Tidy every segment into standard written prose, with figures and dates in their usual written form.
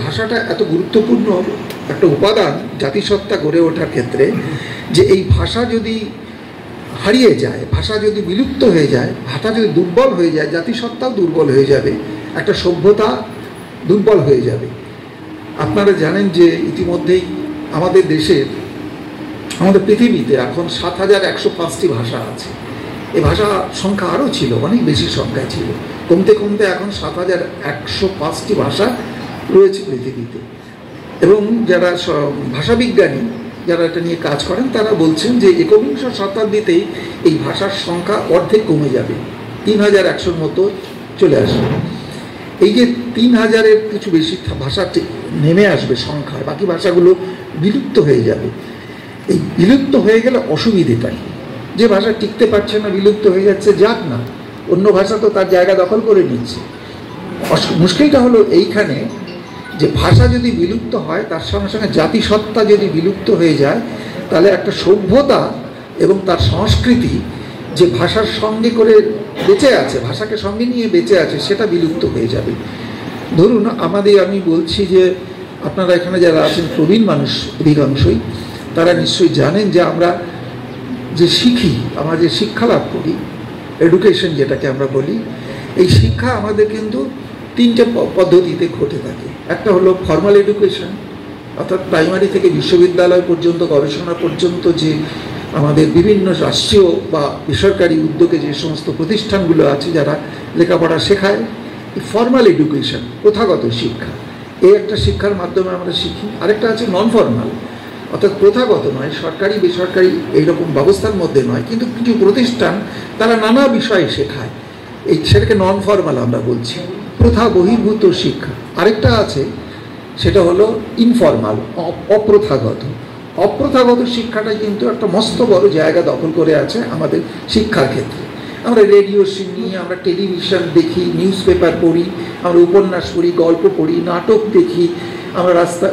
ভাষাটা এত গুরুত্বপূর্ণ একটা উপাদান জাতিসত্তা গড়ে ওঠার ক্ষেত্রে, যে এই ভাষা যদি হারিয়ে যায়, ভাষা যদি বিলুপ্ত হয়ে যায়, ভাষা যদি দুর্বল হয়ে যায়, জাতিসত্তাও দুর্বল হয়ে যাবে, একটা সভ্যতা দুর্বল হয়ে যাবে। আপনারা জানেন যে ইতিমধ্যেই আমাদের দেশের, আমাদের পৃথিবীতে এখন ৭,১০৫টি ভাষা আছে। এই ভাষা সংখ্যা আরও ছিল, অনেক বেশি সংখ্যায় ছিল, কমতে কমতে এখন ৭,১০৫টি ভাষা রয়েছে পৃথিবীতে। এবং যারা ভাষাবিজ্ঞানী যারা এটা নিয়ে কাজ করেন তারা বলছেন যে ১৯ শতাব্দীতেই এই ভাষার সংখ্যা অর্ধেক কমে যাবে, ৩,১০০-র মতো চলে আসবে। এই যে ৩,০০০-এর কিছু বেশি ভাষা নেমে আসবে সংখ্যায়, বাকি ভাষাগুলো বিলুপ্ত হয়ে যাবে। এই বিলুপ্ত হয়ে গেলে অসুবিধেটা কি? যে ভাষা টিকতে পারছে না, বিলুপ্ত হয়ে যাচ্ছে, যাক না, অন্য ভাষা তো তার জায়গা দখল করে নিচ্ছে। মুশকিলটা হলো এইখানে যে ভাষা যদি বিলুপ্ত হয়, তার সঙ্গে সঙ্গে জাতিসত্তা যদি বিলুপ্ত হয়ে যায়, তাহলে একটা সভ্যতা এবং তার সংস্কৃতি যে ভাষার সঙ্গে করে বেঁচে আছে, ভাষাকে সঙ্গে নিয়ে বেঁচে আছে, সেটা বিলুপ্ত হয়ে যাবে। ধরুন আমি বলছি যে আপনারা এখানে যারা আছেন প্রবীণ মানুষ অধিকাংশই, তারা নিশ্চয়ই জানেন যে আমরা যে শিখি, আমরা যে শিক্ষা লাভ করি, এডুকেশন যেটাকে আমরা বলি, এই শিক্ষা আমাদের কিন্তু তিনটে পদ্ধতিতে ঘটে থাকে। একটা হলো ফর্মাল এডুকেশন, অর্থাৎ প্রাইমারি থেকে বিশ্ববিদ্যালয় পর্যন্ত, গবেষণা পর্যন্ত যে আমাদের বিভিন্ন রাষ্ট্রীয় বা বেসরকারি উদ্যোগে যে সমস্ত প্রতিষ্ঠানগুলো আছে যারা লেখাপড়া শেখায়, এই ফর্মাল এডুকেশন, প্রথাগত শিক্ষা, এই একটা শিক্ষার মাধ্যমে আমরা শিখি। আরেকটা আছে নন ফর্মাল, অর্থাৎ প্রথাগত নয়, সরকারি বেসরকারি এইরকম ব্যবস্থার মধ্যে নয়, কিন্তু কিছু প্রতিষ্ঠান তারা নানা বিষয়ে শেখায়, সেটাকে নন ফর্মাল আমরা বলছি, প্রথা বহির্ভূত শিক্ষা। আরেকটা আছে, সেটা হলো ইনফর্মাল, অপ্রথাগত শিক্ষাটা কিন্তু একটা মস্ত বড় জায়গা দখল করে আছে আমাদের শিক্ষার ক্ষেত্রে। আমরা রেডিও শুনি, আমরা টেলিভিশন দেখি, নিউজ পেপার পড়ি, আমরা উপন্যাস পড়ি, গল্প পড়ি, নাটক দেখি, আমরা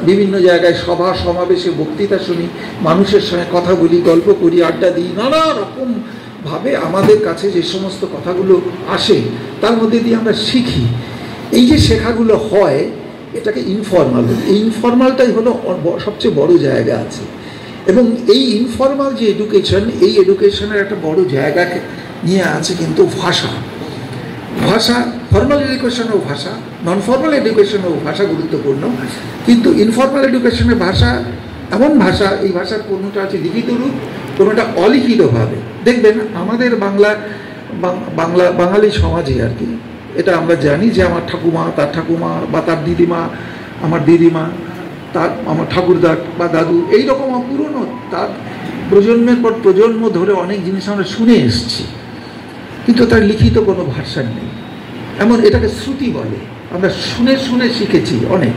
বিভিন্ন জায়গায় সভা সমাবেশে বক্তৃতা শুনি, মানুষের সঙ্গে কথা বলি, গল্প করি, আড্ডা দিই, নানা রকমভাবে আমাদের কাছে যে সমস্ত কথাগুলো আসে তার মধ্যে দিয়ে আমরা শিখি। এই যে শেখাগুলো হয়, এটাকে ইনফর্মাল, এই ইনফর্মালটাই হলো সবচেয়ে বড় জায়গা আছে। এবং এই ইনফর্মাল যে এডুকেশন, এই এডুকেশনের একটা বড় জায়গা নিয়ে আছে কিন্তু ভাষা। ফর্মাল এডুকেশনেও ভাষা, নন ফর্মাল এডুকেশনেও ভাষা গুরুত্বপূর্ণ, কিন্তু ইনফর্মাল এডুকেশনের ভাষা এমন ভাষা, এই ভাষার কোনোটা আছে লিখিত রূপ, কোনোটা অলিখিতভাবে। দেখবেন আমাদের বাঙালি সমাজে আর কি, এটা আমরা জানি যে আমার ঠাকুমা, তার ঠাকুমা বা তার দিদিমা, আমার দিদিমা, আমার ঠাকুরদা বা দাদু, এইরকম পুরনো, তার প্রজন্মের পর প্রজন্ম ধরে অনেক জিনিস আমরা শুনে এসেছি, কিন্তু তার লিখিত কোনো ভাষা নেই। এমন এটাকে শ্রুতি বলে, আমরা শুনে শুনে শিখেছি অনেক।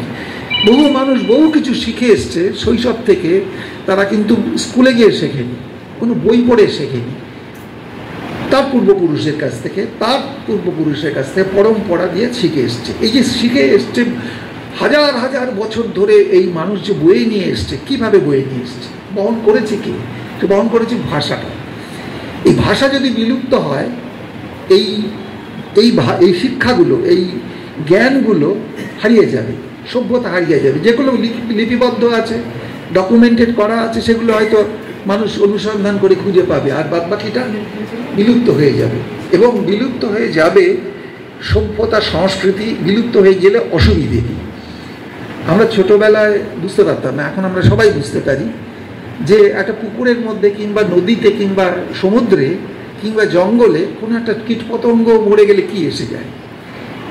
বহু মানুষ বহু কিছু শিখে এসছে শৈশব থেকে, তারা কিন্তু স্কুলে গিয়ে শেখেনি, কোনো বই পড়ে শেখেনি, তার পূর্বপুরুষের কাছ থেকে পরম্পরা দিয়ে শিখে এসছে। এই যে শিখে এসছে হাজার হাজার বছর ধরে, এই মানুষ যে বয়ে নিয়ে এসছে, কীভাবে বয়ে নিয়ে এসছে, বহন করেছে কে? সে বহন করেছে ভাষাটা। এই ভাষা যদি বিলুপ্ত হয়, এই শিক্ষাগুলো, এই জ্ঞানগুলো হারিয়ে যাবে, সভ্যতা হারিয়ে যাবে। যেগুলো লিপিবদ্ধ আছে, ডকুমেন্টেড করা আছে, সেগুলো হয়তো মানুষ অনুসন্ধান করে খুঁজে পাবে, আর বাদবাকিটা বিলুপ্ত হয়ে যাবে। এবং বিলুপ্ত হয়ে যাবে সভ্যতা, সংস্কৃতি বিলুপ্ত হয়ে গেলে অসুবিধে নেই। আমরা ছোটোবেলায় বুঝতে পারতাম না, এখন আমরা সবাই বুঝতে পারি যে একটা পুকুরের মধ্যে কিংবা নদীতে কিংবা সমুদ্রে কিংবা জঙ্গলে কোনো একটা কীটপতঙ্গ মরে গেলে কি এসে যায়।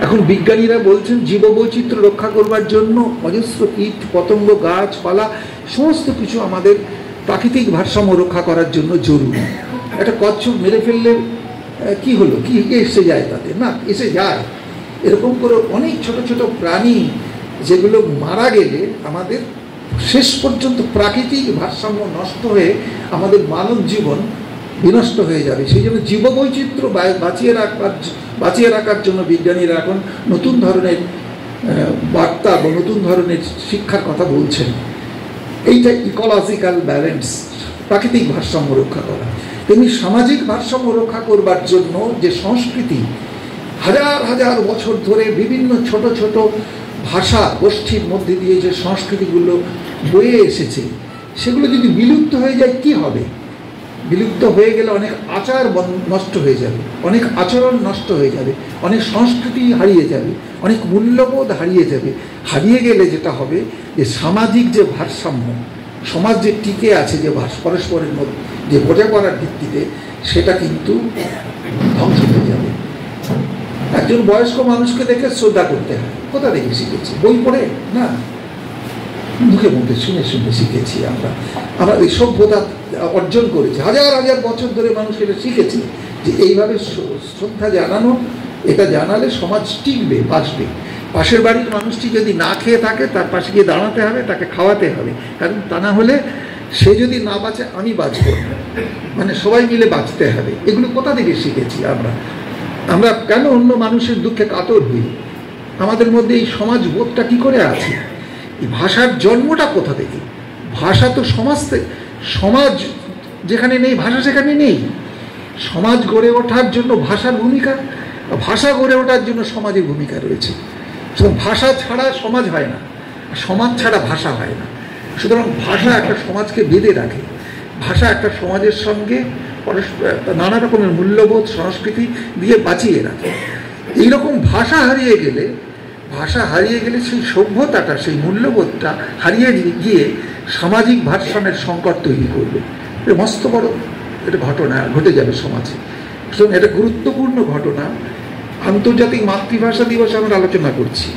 এখন বিজ্ঞানীরা বলছেন জীববৈচিত্র্য রক্ষা করবার জন্য অজস্র কীট পতঙ্গ, গাছপালা, সমস্ত কিছু আমাদের প্রাকৃতিক ভারসাম্য রক্ষা করার জন্য জরুরি। একটা কচ্ছপ মেরে ফেললে কি হলো, কি এসে যায় তাতে? না, এসে যায়। এরকম করে অনেক ছোট ছোট প্রাণী যেগুলো মারা গেলে আমাদের শেষ পর্যন্ত প্রাকৃতিক ভারসাম্য নষ্ট হয়ে আমাদের মানব জীবন বিনষ্ট হয়ে যাবে। সেই জন্য জীববৈচিত্র্য বাঁচিয়ে রাখার জন্য বিজ্ঞানীরা এখন নতুন ধরনের বার্তা বা নতুন ধরনের শিক্ষার কথা বলছেন। এইটা ইকোলজিক্যাল ব্যালেন্স, প্রাকৃতিক ভারসাম্য রক্ষা করা। তেমনি সামাজিক ভারসাম্য রক্ষা করবার জন্য যে সংস্কৃতি হাজার হাজার বছর ধরে বিভিন্ন ছোট ছোট ভাষা গোষ্ঠীর মধ্যে দিয়ে যে সংস্কৃতিগুলো বয়ে এসেছে সেগুলো যদি বিলুপ্ত হয়ে যায় কি হবে? বিলুপ্ত হয়ে গেলে অনেক আচার নষ্ট হয়ে যাবে, অনেক আচরণ নষ্ট হয়ে যাবে, অনেক সংস্কৃতি হারিয়ে যাবে, অনেক মূল্যবোধ হারিয়ে যাবে। হারিয়ে গেলে যেটা হবে যে সামাজিক যে ভারসাম্য, সমাজ যে টিকে আছে যে পরস্পরের মধ্যে যে বোঝাপড়ার ভিত্তিতে, সেটা কিন্তু ধ্বংস হয়ে যাবে। একজন বয়স্ক মানুষকে দেখে শ্রদ্ধা করতে হয়, কোথা থেকে শিখেছি? বই পড়ে না, মুখে মুখে শুনে শুনে শিখেছি। আমরা এই সভ্যতা অর্জন করেছি, হাজার হাজার বছর ধরে মানুষ এটা শিখেছে যে এইভাবে শ্রদ্ধা জানানো, এটা জানালে সমাজ টিকবে, বাঁচবে। পাশের বাড়ির মানুষটি যদি না খেয়ে থাকে তার পাশে গিয়ে দাঁড়াতে হবে, তাকে খাওয়াতে হবে, কারণ তা না হলে সে যদি না বাঁচে আমি বাঁচব, মানে সবাই মিলে বাঁচতে হবে। এগুলো কোথা থেকে শিখেছি আমরা কেন অন্য মানুষের দুঃখে কাতর হই? আমাদের মধ্যে এই সমাজবোধটা কি করে আছে? এই ভাষার জন্মটা কোথা থেকে? ভাষা তো সমাজ যেখানে নেই ভাষা সেখানে নেই। সমাজ গড়ে ওঠার জন্য ভাষার ভূমিকা, ভাষা গড়ে ওঠার জন্য সমাজের ভূমিকা রয়েছে। সুতরাং ভাষা ছাড়া সমাজ হয় না, সমাজ ছাড়া ভাষা হয় না। সুতরাং ভাষা একটা সমাজকে বেঁধে রাখে, ভাষা একটা সমাজের সঙ্গে নানা রকমের মূল্যবোধ সংস্কৃতি দিয়ে বাঁচিয়ে রাখে। এইরকম ভাষা হারিয়ে গেলে সেই সভ্যতাটা, সেই মূল্যবোধটা হারিয়ে গিয়ে সামাজিক ভারসাম্যের সংকট তৈরি করবে। এটা মস্ত বড় এটা ঘটনা ঘটে যাবে সমাজে। সুতরাং এটা গুরুত্বপূর্ণ ঘটনা। আন্তর্জাতিক মাতৃভাষা দিবস আমরা আলোচনা করছি,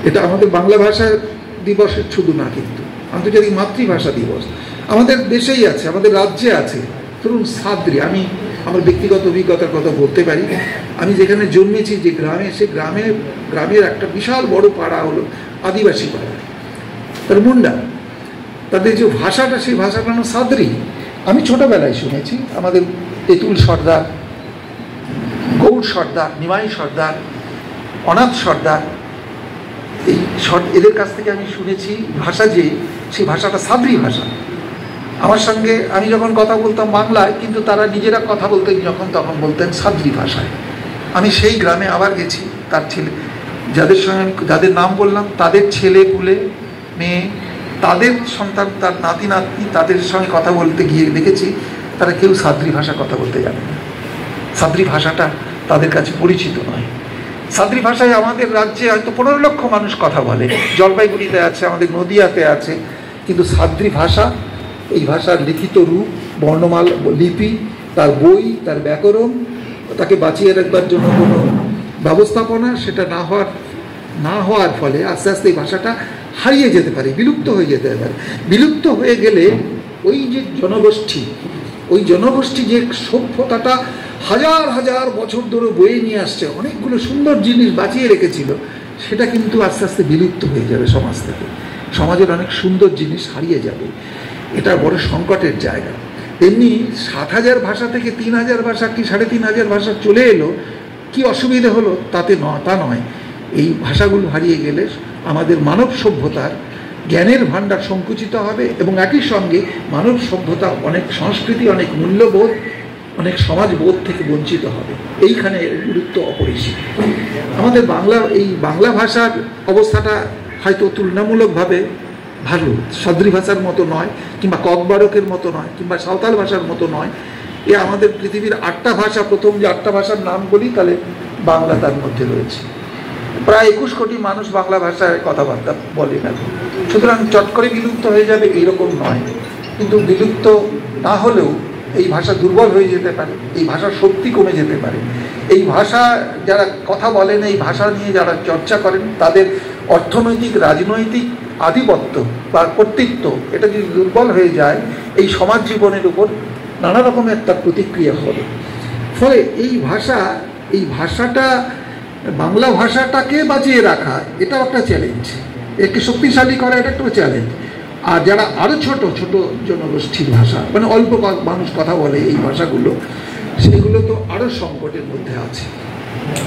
এটা আমাদের বাংলা ভাষা দিবসের শুধু না, কিন্তু আন্তর্জাতিক মাতৃভাষা দিবস আমাদের দেশেই আছে, আমাদের রাজ্যে আছে। ধরুন সাদ্রি, আমি আমার ব্যক্তিগত অভিজ্ঞতার কথা বলতে পারি। আমি যেখানে জন্মেছি, যে গ্রামে, সে গ্রামের একটা বিশাল বড় পাড়া হলো আদিবাসী পাড়া, তার মুন্ডা। তাদের যে ভাষাটা, সেই ভাষাটা হলো সাদ্রি। আমি ছোটবেলায় শুনেছি, আমাদের তেঁতুল সর্দার, গৌড় সর্দার, নিমাই সর্দার, অনাথ সর্দার, এদের কাছ থেকে আমি শুনেছি ভাষা, যে সেই ভাষাটা সাদ্রি ভাষা। আমার সঙ্গে আমি যখন কথা বলতাম বাংলায়, কিন্তু তারা নিজেরা কথা বলতেন যখন তখন বলতেন সাদ্রি ভাষায়। আমি সেই গ্রামে আবার গেছি, তার ছেলে যাদের সঙ্গে আমি যাদের নাম বললাম, তাদের ছেলে পুলে মেয়ে, তাদের সন্তান, তার নাতি নাতনি, তাদের সঙ্গে কথা বলতে গিয়ে দেখেছি তারা কেউ সাদ্রি ভাষা কথা বলতে জানে না। সাদ্রি ভাষাটা তাদের কাছে পরিচিত নয়। সাদ্রি ভাষায় আমাদের রাজ্যে হয়তো 15 লক্ষ মানুষ কথা বলে, জলপাইগুড়িতে আছে, আমাদের নদিয়াতে আছে, কিন্তু সাদ্রি ভাষা, এই ভাষার লিখিত রূপ, বর্ণমালা, লিপি, তার বই, তার ব্যাকরণ, তাকে বাঁচিয়ে রাখবার জন্য কোনো ব্যবস্থাপনা, সেটা না হওয়ার ফলে আস্তে আস্তে এই ভাষাটা হারিয়ে যেতে পারে, বিলুপ্ত হয়ে যেতে পারে। বিলুপ্ত হয়ে গেলে ওই যে জনগোষ্ঠী যে সভ্যতাটা হাজার হাজার বছর ধরে বয়ে নিয়ে আসছে, অনেকগুলো সুন্দর জিনিস বাঁচিয়ে রেখেছিল, সেটা কিন্তু আস্তে আস্তে বিলুপ্ত হয়ে যাবে সমাজ থেকে। সমাজের অনেক সুন্দর জিনিস হারিয়ে যাবে, এটা বড় সংকটের জায়গা। তেমনি 7,000 ভাষা থেকে 3,000 ভাষা কি 3,500 ভাষা চলে এলো, কি অসুবিধা হলো তা নয়। এই ভাষাগুলো হারিয়ে গেলে আমাদের মানব সভ্যতার জ্ঞানের ভাণ্ডার সংকুচিত হবে, এবং একই সঙ্গে মানব সভ্যতা অনেক সংস্কৃতি, অনেক মূল্যবোধ, অনেক সমাজবোধ থেকে বঞ্চিত হবে। এইখানে গুরুত্ব অপরিসীম। আমাদের বাংলা ভাষার অবস্থাটা হয়তো তুলনামূলকভাবে ভালো, সাদ্রি ভাষার মতো নয়, কিংবা ককবরকের মতো নয়, কিংবা সাঁওতাল ভাষার মতো নয়। আমাদের পৃথিবীর 8টা ভাষা, প্রথম যে 8টা ভাষার নাম বলি, তাহলে বাংলা তার মধ্যে রয়েছে। প্রায় 21 কোটি মানুষ বাংলা ভাষায় কথাবার্তা বলে না। সুতরাং চট করে বিলুপ্ত হয়ে যাবে এইরকম নয়, কিন্তু বিলুপ্ত না হলেও এই ভাষা দুর্বল হয়ে যেতে পারে, এই ভাষার শক্তি কমে যেতে পারে। এই ভাষা যারা কথা বলেন, এই ভাষা নিয়ে যারা চর্চা করেন, তাদের অর্থনৈতিক, রাজনৈতিক আধিপত্য বা কর্তৃত্ব, এটা যদি দুর্বল হয়ে যায়, এই সমাজ জীবনের উপর নানা রকমের তার প্রতিক্রিয়া হবে। ফলে এই ভাষাটা, বাংলা ভাষাটাকে বাঁচিয়ে রাখা, এটাও একটা চ্যালেঞ্জ। একে শক্তিশালী করা, এটা একটা চ্যালেঞ্জ। আর যারা আরও ছোট জনগোষ্ঠীর ভাষা, মানে অল্প মানুষ কথা বলে এই ভাষাগুলো, সেগুলো তো আরও সংকটের মধ্যে আছে।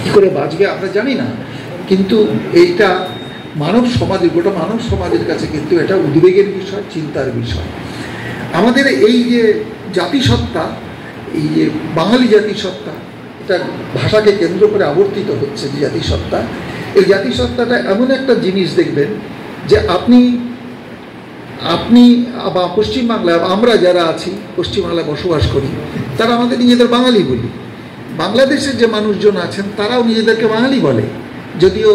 কী করে বাঁচবে আমরা জানি না, কিন্তু এইটা গোটা মানব সমাজের কাছে কিন্তু এটা উদ্বেগের বিষয়, চিন্তার বিষয়। আমাদের এই যে জাতিসত্তা, এই যে বাঙালি জাতিসত্তা, এটা ভাষাকে কেন্দ্র করে আবর্তিত হচ্ছে যে জাতিসত্তা, এই জাতিসত্তাটা এমন একটা জিনিস দেখবেন যে আপনি বা পশ্চিমবাংলায় আমরা যারা আছি, পশ্চিমবাংলায় বসবাস করি, তারা আমাদের নিজেদের বাঙালি বলি। বাংলাদেশের যে মানুষজন আছেন তারাও নিজেদেরকে বাঙালি বলে, যদিও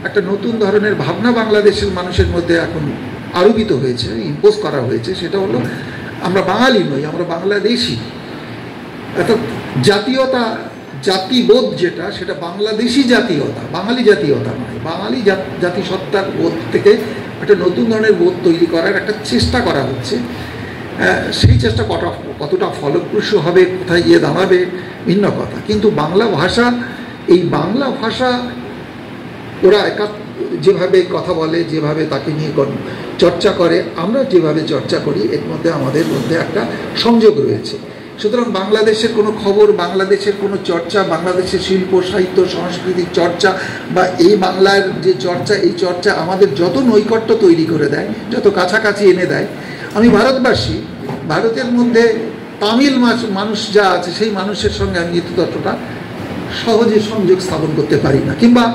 একটা নতুন ধরনের ভাবনা বাংলাদেশের মানুষের মধ্যে এখন আরোপিত হয়েছে, ইম্পোজ করা হয়েছে। সেটা হলো আমরা বাঙালি নই, আমরা বাংলাদেশি। অর্থাৎ জাতীয়তা, জাতিবোধ যেটা, সেটা বাংলাদেশি জাতীয়তা, বাঙালি জাতীয়তা নয়। বাঙালি জাতিসত্তার বোধ থেকে একটা নতুন ধরনের বোধ তৈরি করার একটা চেষ্টা করা হচ্ছে। সেই চেষ্টা কতটা ফলপ্রসূ হবে, কোথায় গিয়ে দাঁড়াবে ভিন্ন কথা। কিন্তু বাংলা ভাষা, এই বাংলা ভাষা ওরা যেভাবে কথা বলে, যেভাবে তাকে নিয়ে চর্চা করে, আমরা যেভাবে চর্চা করি, এর মধ্যে আমাদের মধ্যে একটা সংযোগ রয়েছে। সুতরাং বাংলাদেশের কোনো খবর, বাংলাদেশের কোনো চর্চা, বাংলাদেশের শিল্প সাহিত্য সংস্কৃতির চর্চা বা এই বাংলার যে চর্চা, এই চর্চা আমাদের যত নৈকট্য তৈরি করে দেয়, যত কাছাকাছি এনে দেয়। আমি ভারতবাসী, ভারতের মধ্যে তামিল মানুষ যা আছে সেই মানুষের সঙ্গে আমি ততটা সহজে সংযোগ স্থাপন করতে পারি না। কিংবা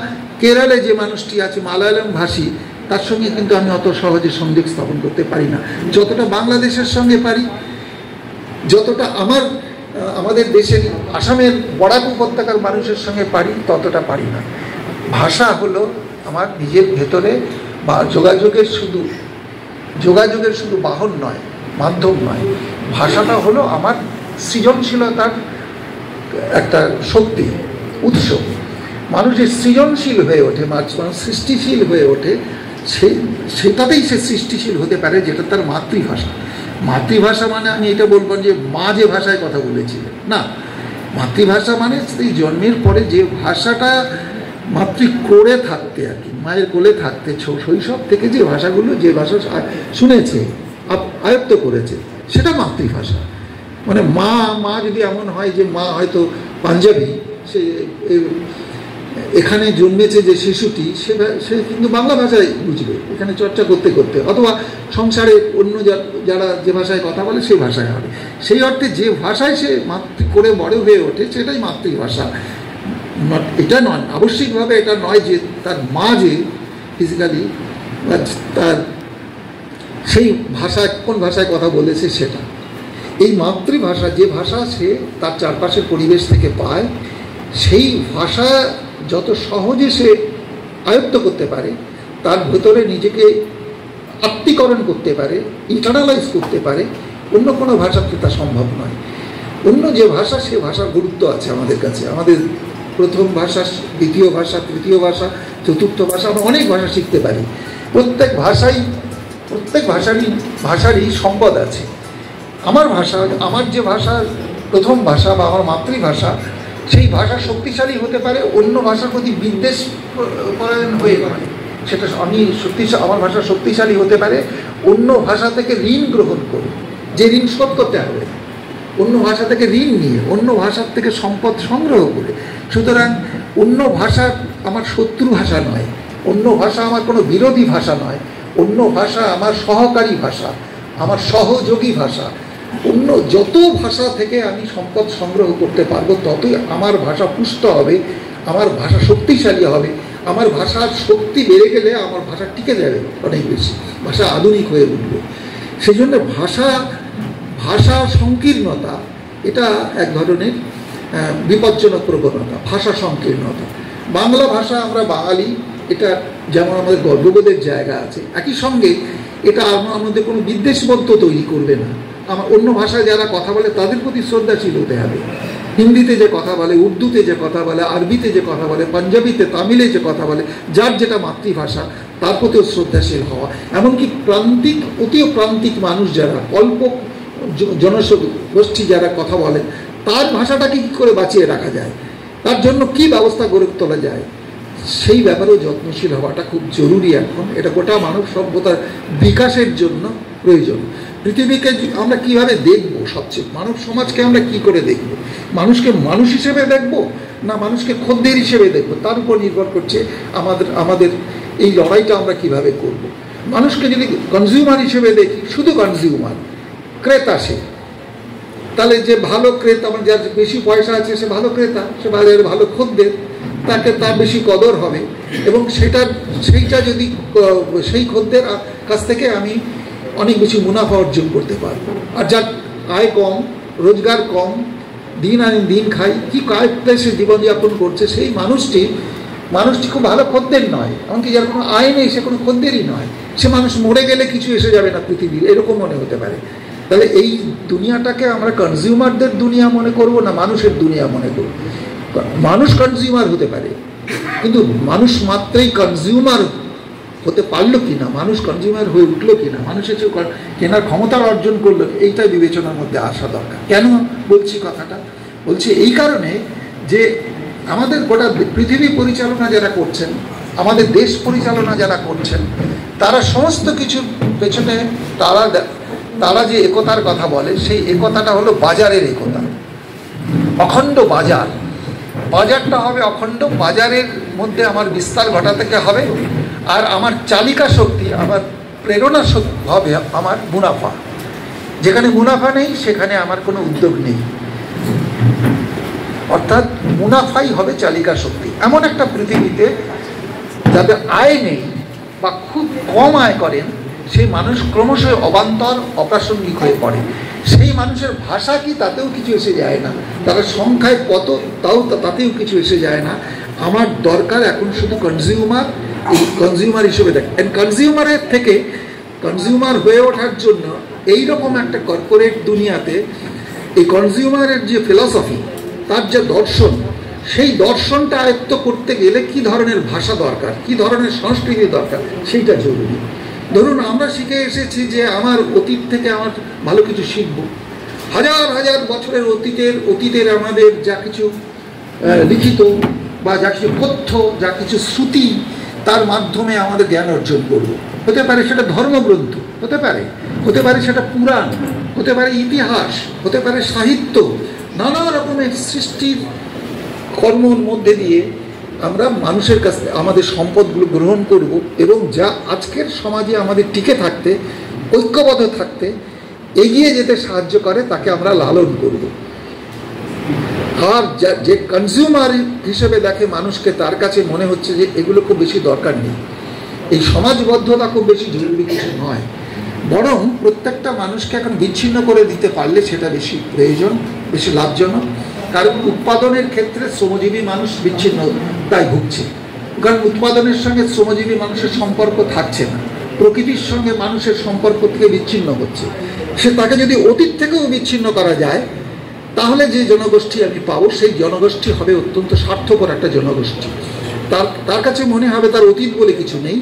কেরালে যে মানুষটি আছে মালায়ালাম ভাষী, তার সঙ্গে কিন্তু আমি অত সহজে সংযোগ স্থাপন করতে পারি না যতটা বাংলাদেশের সঙ্গে পারি, যতটা আমাদের দেশের আসামের বরাক উপত্যকার মানুষের সঙ্গে পারি, ততটা পারি না। ভাষা হলো আমার নিজের ভেতরে বা যোগাযোগের শুধু বাহন নয়, মাধ্যম নয়। ভাষাটা হলো আমার সৃজনশীলতার একটা শক্তি, উৎস। মানুষ যে সৃজনশীল হয়ে ওঠে, মানুষ সৃষ্টিশীল হয়ে ওঠে, সেটাতেই সে সৃষ্টিশীল হতে পারে, যেটা তার মাতৃভাষা। মাতৃভাষা মানে আমি এটা বলবো যে মা যে ভাষায় কথা বলেছিলেন, না। মাতৃভাষা মানে সেই জন্মের পরে যে ভাষাটা মাতৃকোলে থাকতে, আর কি মায়ের কোলে থাকতে শৈশব থেকে যে ভাষাগুলো, যে ভাষা শুনেছে, আয়ত্ত করেছে, সেটা মাতৃভাষা। মানে মা যদি এমন হয় যে মা হয়তো পাঞ্জাবি, সে এখানে জন্মেছে যে শিশুটি, সে কিন্তু বাংলা ভাষায় বুঝবে এখানে চর্চা করতে করতে, অথবা সংসারে অন্য যারা যে ভাষায় কথা বলে সেই ভাষায় হবে। সেই অর্থে যে ভাষায় সে করে বড় হয়ে ওঠে সেটাই মাতৃভাষা। এটা নয়, আবশ্যিকভাবে এটা নয় যে তার মা যে ফিজিক্যালি তার সেই ভাষায় কোন ভাষায় কথা বলেছে সেটা। এই মাতৃভাষা, যে ভাষা সে তার চারপাশের পরিবেশ থেকে পায়, সেই ভাষা যত সহজে সে আয়ত্ত করতে পারে, তার ভেতরে নিজেকে আত্মীকরণ করতে পারে, ইন্টারনালাইজ করতে পারে, অন্য কোনো ভাষাতে তা সম্ভব নয়। অন্য যে ভাষা, সে ভাষার গুরুত্ব আছে আমাদের কাছে। আমাদের প্রথম ভাষা, দ্বিতীয় ভাষা, তৃতীয় ভাষা, চতুর্থ ভাষা, আমরা অনেক ভাষা শিখতে পারি। প্রত্যেক ভাষারই সম্পদ আছে। আমার ভাষা, আমার যে ভাষা প্রথম ভাষা বা আমার মাতৃভাষা, সেই ভাষা শক্তিশালী হতে পারে, অন্য ভাষার প্রতি বিদ্বেষ পরায়ণ হয়ে পারে। সেটা আমার ভাষা শক্তিশালী হতে পারে অন্য ভাষা থেকে ঋণ গ্রহণ করে, যে ঋণ শোধ করতে হবে, অন্য ভাষা থেকে ঋণ নিয়ে, অন্য ভাষার থেকে সম্পদ সংগ্রহ করে। সুতরাং অন্য ভাষা আমার শত্রু ভাষা নয়, অন্য ভাষা আমার কোনো বিরোধী ভাষা নয়, অন্য ভাষা আমার সহকারী ভাষা, আমার সহযোগী ভাষা। অন্য যত ভাষা থেকে আমি সম্পদ সংগ্রহ করতে পারবো, ততই আমার ভাষা পুষ্ট হবে, আমার ভাষা শক্তিশালী হবে। আমার ভাষার শক্তি বেড়ে গেলে আমার ভাষা টিকে যাবে অনেক বেশি, ভাষা আধুনিক হয়ে উঠবে। সেই জন্য ভাষা সংকীর্ণতা এটা এক ধরনের বিপজ্জনক প্রবণতা, ভাষা সংকীর্ণতা। বাংলা ভাষা, আমরা বাঙালি, এটা যেমন আমাদের গর্ববোধের জায়গা আছে, একই সঙ্গে এটা আমাদের কোনো বিদ্বেষবোধ তৈরি করবে না। আমার অন্য ভাষায় যারা কথা বলে তাদের প্রতি শ্রদ্ধাশীল হতে হবে। হিন্দিতে যে কথা বলে, উর্দুতে যে কথা বলে, আরবিতে যে কথা বলে, পাঞ্জাবিতে, তামিলে যে কথা বলে, যার যেটা মাতৃভাষা, তার প্রতিও শ্রদ্ধাশীল হওয়া। এমনকি অতিও প্রান্তিক মানুষ যারা, অল্প জনগোষ্ঠী যারা কথা বলেন, তার ভাষাটাকে কী করে বাঁচিয়ে রাখা যায়, তার জন্য কি ব্যবস্থা গড়ে তোলা যায়, সেই ব্যাপারেও যত্নশীল হওয়াটা খুব জরুরি এখন। এটা গোটা মানব সভ্যতার বিকাশের জন্য প্রয়োজন। পৃথিবীকে আমরা কিভাবে দেখব, সবচেয়ে মানব সমাজকে আমরা কি করে দেখব, মানুষকে মানুষ হিসেবে দেখব না মানুষকে খদ্দের হিসেবে দেখব, তার উপর নির্ভর করছে আমাদের এই লড়াইটা আমরা কিভাবে করব। মানুষকে যদি কনজিউমার হিসেবে দেখি, শুধু কনজিউমার, ক্রেতা সে, তাহলে যে ভালো ক্রেতা, মানে যার বেশি পয়সা আছে সে ভালো ক্রেতা, সে বাজারে ভালো খদ্দের। তাকে তার বেশি কদর হবে, এবং সেইটা যদি সেই খদ্দের কাছ থেকে আমি অনেক বেশি মুনাফা অর্জন করতে পারবো। আর যার আয় কম, রোজগার কম, দিন আনিন দিন খাই, কি কায়ত্তে সে জীবনযাপন করছে, সেই মানুষটি খুব ভালো খদ্দের নয়। এমনকি যার কোনো আয় নেই, সে কোনো খদ্দেরই নয়। সে মানুষ মরে গেলে কিছু এসে যাবে না পৃথিবীর, এরকম মনে হতে পারে। তাহলে এই দুনিয়াটাকে আমরা কনজিউমারদের দুনিয়া মনে করব না মানুষের দুনিয়া মনে করব? মানুষ কনজিউমার হতে পারে, কিন্তু মানুষ মাত্রই কনজিউমার হতে পারলো কিনা, মানুষ কনজিউমার হয়ে উঠলো কিনা, মানুষের যে কেনার ক্ষমতা অর্জন করলো, এইটাই বিবেচনার মধ্যে আসা দরকার। কেন বলছি কথাটা? বলছি এই কারণে যে আমাদের গোটা পৃথিবী পরিচালনা যারা করছেন, আমাদের দেশ পরিচালনা যারা করছেন, তারা সমস্ত কিছুর পেছনে তারা যে একতার কথা বলে, সেই একতাটা হলো বাজারের একতা। অখণ্ড বাজারটা হবে অখণ্ড, বাজারের মধ্যে আমার বিস্তার ঘটাতে হবে, আর আমার চালিকা শক্তি, আমার প্রেরণা শক্তি হবে আমার মুনাফা। যেখানে মুনাফা নেই সেখানে আমার কোনো উদ্যোগ নেই, অর্থাৎ মুনাফাই হবে চালিকা শক্তি। এমন একটা পৃথিবীতে যাদের আয় নেই বা খুব কম আয় করেন, সেই মানুষ ক্রমশ অবান্তর অপ্রাসঙ্গিক হয়ে পড়ে। সেই মানুষের ভাষা কি, তাতেও কিছু এসে যায় না, তারা সংখ্যায় কত তাতেও কিছু এসে যায় না। আমার দরকার এখন শুধু কনজিউমার, এই কনজিউমার হিসেবে দেখ। কনজিউমারের থেকে কনজিউমার হয়ে ওঠার জন্য এইরকম একটা কর্পোরেট দুনিয়াতে এই কনজিউমারের যে ফিলসফি, তার যে দর্শন, সেই দর্শনটা আয়ত্ত করতে গেলে কি ধরনের ভাষা দরকার, কি ধরনের সংস্কৃতি দরকার, সেইটা জরুরি। ধরুন আমরা শিখে এসেছি যে আমার অতীত থেকে আমার ভালো কিছু শিখব, হাজার হাজার বছরের অতীতের আমাদের যা কিছু লিখিত বা যা কিছু তথ্য, যা কিছু শ্রুতি, তার মাধ্যমে আমাদের জ্ঞান অর্জন করব। হতে পারে সেটা ধর্মগ্রন্থ, হতে পারে সেটা পুরাণ, হতে পারে ইতিহাস, হতে পারে সাহিত্য, নানা রকমের সৃষ্টির কর্মর মধ্যে দিয়ে আমরা মানুষের কাছ থেকে আমাদের সম্পদগুলো গ্রহণ করব, এবং যা আজকের সমাজে আমাদের টিকে থাকতে, ঐক্যবদ্ধ থাকতে, এগিয়ে যেতে সাহায্য করে, তাকে আমরা লালন করব। আর যে কনজিউমার হিসেবে দেখে মানুষকে, তার কাছে মনে হচ্ছে যে এগুলো খুব বেশি দরকার নেই, এই সমাজবদ্ধতা খুব বেশি জরুরি কিছু নয়, বরং প্রত্যেকটা মানুষকে এখন বিচ্ছিন্ন করে দিতে পারলে সেটা বেশি প্রয়োজন, বেশি লাভজনক। কারণ উৎপাদনের ক্ষেত্রে শ্রমজীবী মানুষ বিচ্ছিন্নতায় ভুগছে, কারণ উৎপাদনের সঙ্গে শ্রমজীবী মানুষের সম্পর্ক থাকছে না, প্রকৃতির সঙ্গে মানুষের সম্পর্ক থেকে বিচ্ছিন্ন হচ্ছে। তাকে যদি অতীত থেকেও বিচ্ছিন্ন করা যায়, তাহলে যে জনগোষ্ঠী আমি পাবো, সেই জনগোষ্ঠী হবে অত্যন্ত স্বার্থপর একটা জনগোষ্ঠী। তার কাছে মনে হবে তার অতীত বলে কিছু নেই,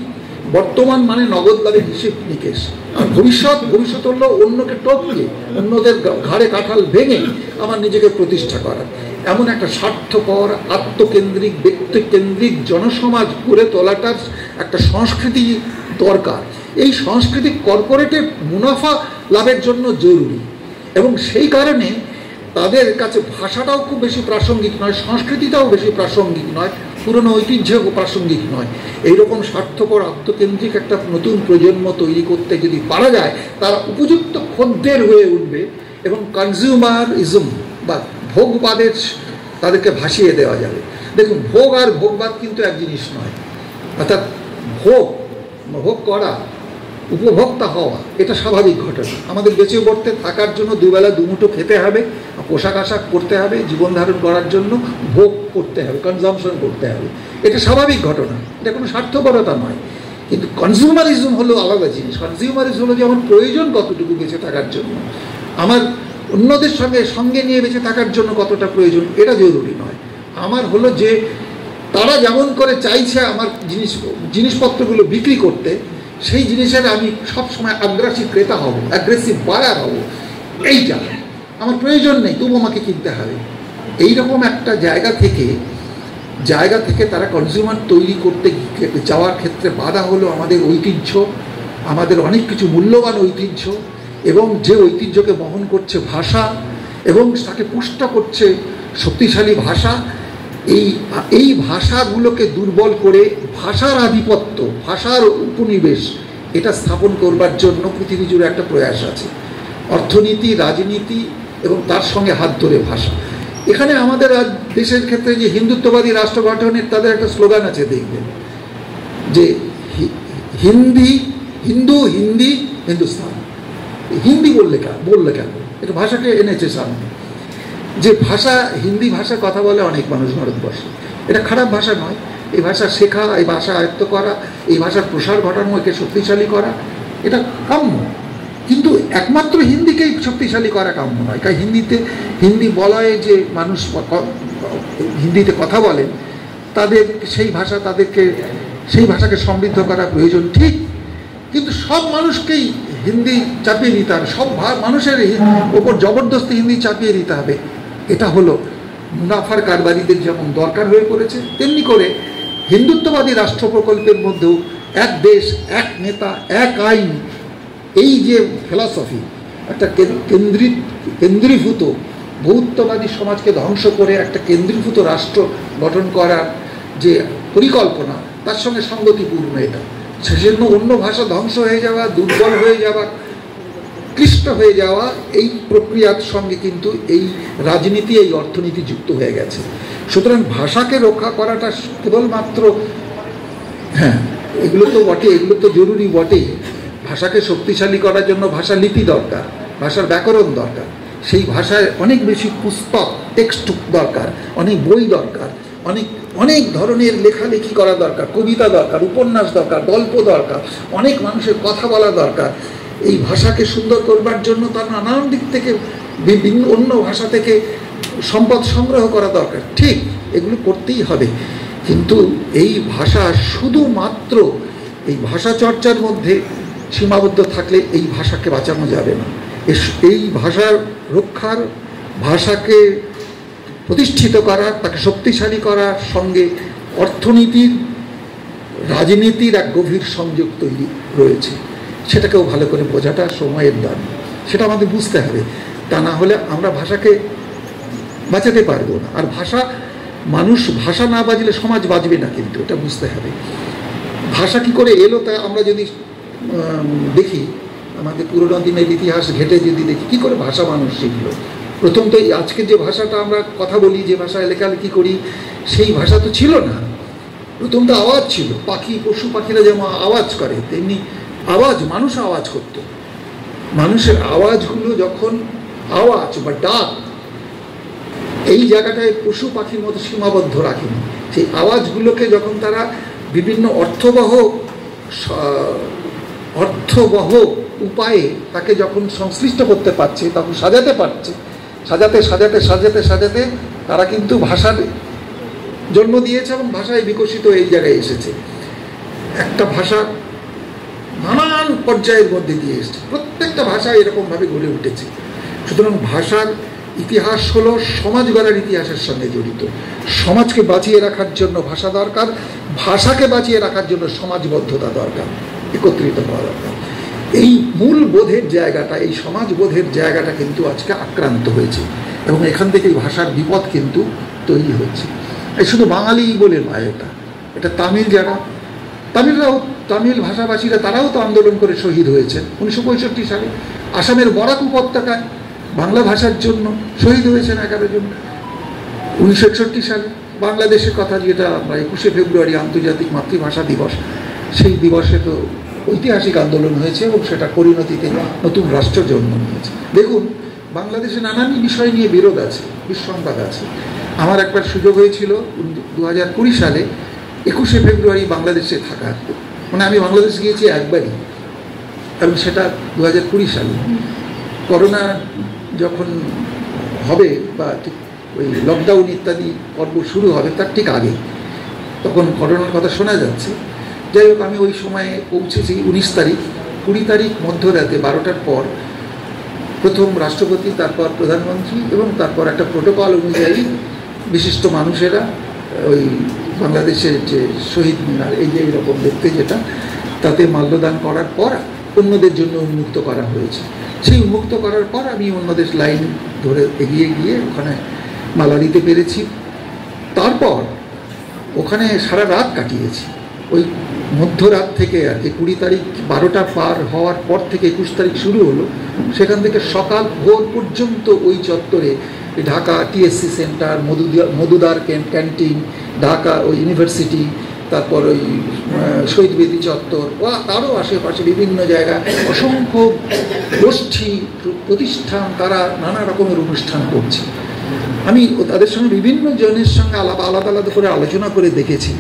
বর্তমান মানে নগদ লাভের হিসেব নিকেশ, আর ভবিষ্যৎ হলো অন্যকে টপকে, অন্যদের ঘাড়ে কাঁঠাল ভেঙে আমার নিজেকে প্রতিষ্ঠা করা। এমন একটা স্বার্থপর, আত্মকেন্দ্রিক, ব্যক্তিকেন্দ্রিক জনসমাজ গড়ে তোলাটার একটা সংস্কৃতি দরকার। এই সংস্কৃতি কর্পোরেটের মুনাফা লাভের জন্য জরুরি, এবং সেই কারণে তাদের কাছে ভাষাটাও খুব বেশি প্রাসঙ্গিক নয়, সংস্কৃতিটাও বেশি প্রাসঙ্গিক নয়, পুরনো ঐতিহ্য প্রাসঙ্গিক নয়। এইরকম স্বার্থপর, আত্মকেন্দ্রিক একটা নতুন প্রজন্ম তৈরি করতে যদি পারা যায়, তারা উপযুক্ত খদ্দের হয়ে উঠবে, এবং কনজিউমারিজম বা ভোগবাদের তাদেরকে ভাসিয়ে দেওয়া যাবে। দেখুন, ভোগ আর ভোগবাদ কিন্তু এক জিনিস নয়। অর্থাৎ ভোগ করা, উপভোক্তা হওয়া, এটা স্বাভাবিক ঘটনা। আমাদের বেঁচে পড়তে থাকার জন্য দুবেলা দুমুঠো খেতে হবে, পোশাক আশাক করতে হবে, জীবন ধারণ করার জন্য ভোগ করতে হবে, কনজামশন করতে হবে, এটা স্বাভাবিক ঘটনা, এটা কোনো স্বার্থপরতা নয়। কিন্তু কনজিউমারিজম হলো আলাদা জিনিস। কনজিউমারিজম হলো যে আমার প্রয়োজন কতটুকু বেঁচে থাকার জন্য, আমার অন্যদের সঙ্গে নিয়ে বেঁচে থাকার জন্য কতটা প্রয়োজন, এটা জরুরি নয়। আমার হলো যে তারা যেমন করে চাইছে আমার জিনিসপত্রগুলো বিক্রি করতে, সেই জিনিসের আমি সবসময় আগ্রাসী ক্রেতা হব, অ্যাগ্রেসিভ বায়ার হব, এইটা আমার প্রয়োজন নেই, তবু আমাকে কিনতে হবে। এইরকম একটা জায়গা থেকে তারা কনজিউমার তৈরি করতে যাওয়ার ক্ষেত্রে বাধা হলো আমাদের ঐতিহ্য, আমাদের অনেক কিছু মূল্যবান ঐতিহ্য, এবং যে ঐতিহ্যকে বহন করছে ভাষা, এবং তাকে পুষ্ট করছে শক্তিশালী ভাষা। এই ভাষাগুলোকে দুর্বল করে ভাষার আধিপত্য, ভাষার উপনিবেশ, এটা স্থাপন করবার জন্য পৃথিবী জুড়ে একটা প্রয়াস আছে। অর্থনীতি, রাজনীতি এবং তার সঙ্গে হাত ধরে ভাষা। এখানে আমাদের দেশের ক্ষেত্রে যে হিন্দুত্ববাদী রাষ্ট্র গঠনের তাদের একটা স্লোগান আছে, দেখবেন যে হিন্দি হিন্দু হিন্দি হিন্দুস্তান। হিন্দি বললে কেন? এটা ভাষাকে এনেছে সামনে। যে ভাষা, হিন্দি ভাষা কথা বলে অনেক মানুষ ভারতবর্ষে, এটা খারাপ ভাষা নয়। এই ভাষা শেখা, এই ভাষা আয়ত্ত করা, এই ভাষার প্রসার ঘটানো, একে শক্তিশালী করা, এটা কাম্য। কিন্তু একমাত্র হিন্দিকেই শক্তিশালী করা কাম্য নয়। কারণ হিন্দি বলয়ে যে মানুষ হিন্দিতে কথা বলেন, তাদের সেই ভাষাকে সমৃদ্ধ করা প্রয়োজন, ঠিক। কিন্তু সব মানুষকেই হিন্দি চাপিয়ে দিতে হবে, সব মানুষের ওপর জবরদস্তি হিন্দি চাপিয়ে দিতে হবে, এটা হলো মুনাফার কারবারিদের যেমন দরকার হয়ে পড়েছে, তেমনি করে হিন্দুত্ববাদী রাষ্ট্র প্রকল্পের মধ্যেও এক দেশ, এক নেতা, এক আইন, এই যে ফিলসফি, একটা কেন্দ্রীভূত বহুত্ববাদী সমাজকে ধ্বংস করে একটা কেন্দ্রীভূত রাষ্ট্র গঠন করার যে পরিকল্পনা, তার সঙ্গে সঙ্গতিপূর্ণ এটা। সেজন্য অন্য ভাষা ধ্বংস হয়ে যাওয়া, দুর্বল হয়ে যাওয়া, ক্লিষ্ট হয়ে যাওয়া, এই প্রক্রিয়ার সঙ্গে কিন্তু এই রাজনীতি, এই অর্থনীতি যুক্ত হয়ে গেছে। সুতরাং ভাষাকে রক্ষা করাটা কেবলমাত্র, হ্যাঁ এগুলো তো বটে, এগুলো তো জরুরি বটে। ভাষাকে শক্তিশালী করার জন্য ভাষা লিপি দরকার, ভাষার ব্যাকরণ দরকার, সেই ভাষায় অনেক বেশি পুস্তক, টেক্সট দরকার, অনেক বই দরকার, অনেক ধরনের লেখালেখি করা দরকার, কবিতা দরকার, উপন্যাস দরকার, গল্প দরকার, অনেক মানুষের কথা বলা দরকার। এই ভাষাকে সুন্দর করবার জন্য তার নানান দিক থেকে বিভিন্ন অন্য ভাষা থেকে সম্পদ সংগ্রহ করা দরকার, ঠিক, এগুলো করতেই হবে। কিন্তু এই ভাষা শুধুমাত্র এই ভাষা চর্চার মধ্যে সীমাবদ্ধ থাকলে এই ভাষাকে বাঁচানো যাবে না। এই ভাষার রক্ষার, ভাষাকে প্রতিষ্ঠিত করার, তাকে শক্তিশালী করার সঙ্গে অর্থনীতির, রাজনীতির এক গভীর সংযোগ তৈরি রয়েছে। সেটাকেও ভালো করে বোঝাটা সময়ের দান, সেটা আমাদের বুঝতে হবে। তা না হলে আমরা ভাষাকে বাঁচাতে পারবো না। আর ভাষা না বাজলে সমাজ বাঁচবে না, কিন্তু এটা বুঝতে হবে। ভাষা কি করে এলো তা আমরা যদি দেখি, আমাদের পুরোনো দিনের ইতিহাস ঘেটে যদি দেখি, কি করে ভাষা মানুষ শিখলো। প্রথম তো আজকে যে ভাষাটা আমরা কথা বলি, যে ভাষায় লেখালেখি করি, সেই ভাষা তো ছিল না। প্রথম তো আওয়াজ ছিল। পশু পাখিরা যেমন আওয়াজ করে, তেমনি মানুষ আওয়াজ করত। মানুষের আওয়াজগুলো যখন আওয়াজ বা ডাক, এই জায়গাটায় পশু পাখির মতো সীমাবদ্ধ রাখেনি। সেই আওয়াজগুলোকে যখন তারা বিভিন্ন অর্থবহ উপায়ে তাকে যখন সংশ্লিষ্ট করতে পারছে, তখন সাজাতে পারছে, সাজাতে তারা কিন্তু ভাষার জন্ম দিয়েছে এবং ভাষায় বিকশিত এই জায়গায় এসেছে। একটা ভাষা নানান পর্যায়ের মধ্যে দিয়ে এসেছে, প্রত্যেকটা ভাষা এরকমভাবে গড়ে উঠেছে। সুতরাং ভাষার ইতিহাস হলো সমাজ গড়ার ইতিহাসের সঙ্গে জড়িত। সমাজকে বাঁচিয়ে রাখার জন্য ভাষা দরকার, ভাষাকে বাঁচিয়ে রাখার জন্য সমাজবদ্ধতা দরকার, একত্রিত হওয়া দরকার। এই মূল বোধের জায়গাটা, এই সমাজবোধের জায়গাটা কিন্তু আজকে আক্রান্ত হয়েছে এবং এখান থেকেই ভাষার বিপদ কিন্তু তৈরি হয়েছে। এই শুধু বাঙালি বলে নয়, এটা তামিল ভাষাভাষীরা তারাও তো আন্দোলন করে শহীদ হয়েছেন 1965 সালে। আসামের বরাক উপত্যকায় বাংলা ভাষার জন্য শহীদ হয়েছেন 11 জন 1961 সালে। বাংলাদেশের কথা, যেটা আমরা 21শে ফেব্রুয়ারি আন্তর্জাতিক মাতৃভাষা দিবস, সেই দিবসে তো ঐতিহাসিক আন্দোলন হয়েছে এবং সেটা পরিণতিতে নতুন রাষ্ট্র জন্ম নিয়েছে। দেখুন, বাংলাদেশে নানান বিষয় নিয়ে বিরোধ আছে, বিসংবাদ আছে। আমার একবার সুযোগ হয়েছিল 2020 সালে 21শে ফেব্রুয়ারি বাংলাদেশে থাকার। মানে আমি বাংলাদেশ গিয়েছি একবারই, এবং সেটা 2020 সালে। করোনা যখন হবে বা ঠিক ওই লকডাউন ইত্যাদি পর্ব শুরু হবে তার ঠিক আগে, তখন করোনার কথা শোনা যাচ্ছে। যাই হোক, আমি ওই সময়ে পৌঁছেছি 19 তারিখ। 20 তারিখ মধ্যরাতে 12টার পর প্রথম রাষ্ট্রপতি, তারপর প্রধানমন্ত্রী এবং তারপর একটা প্রোটোকল অনুযায়ী বিশিষ্ট মানুষেরা ওই বাংলাদেশের যে শহীদ মিনার, এই যে এইরকম দেখতে যেটা, তাতে মাল্যদান করার পর অন্যদের জন্য উন্মুক্ত করা হয়েছে। সেই উন্মুক্ত করার পর আমি অন্যদের লাইন ধরে এগিয়ে গিয়ে ওখানে মালা দিতে পেরেছি। তারপর ওখানে সারা রাত কাটিয়েছি। ওই মধ্যরাত থেকে আর কি 20 তারিখ 12টা পার হওয়ার পর থেকে 21 তারিখ শুরু হলো। সেখান থেকে সকাল ভোর পর্যন্ত ওই চত্বরে ঢাকা টিএসসি সেন্টার, মধুদার ক্যান্টিন, ঢাকা ওই ইউনিভার্সিটি, তারপর ওই শহীদ বেদি চত্বর বা তারও আশেপাশে বিভিন্ন জায়গায় অসংখ্য গোষ্ঠী প্রতিষ্ঠান, তারা নানা রকমের অনুষ্ঠান করছে। আমি তাদের সঙ্গে বিভিন্ন জনের সঙ্গে আলাদা আলাদা করে আলোচনা করে দেখেছি।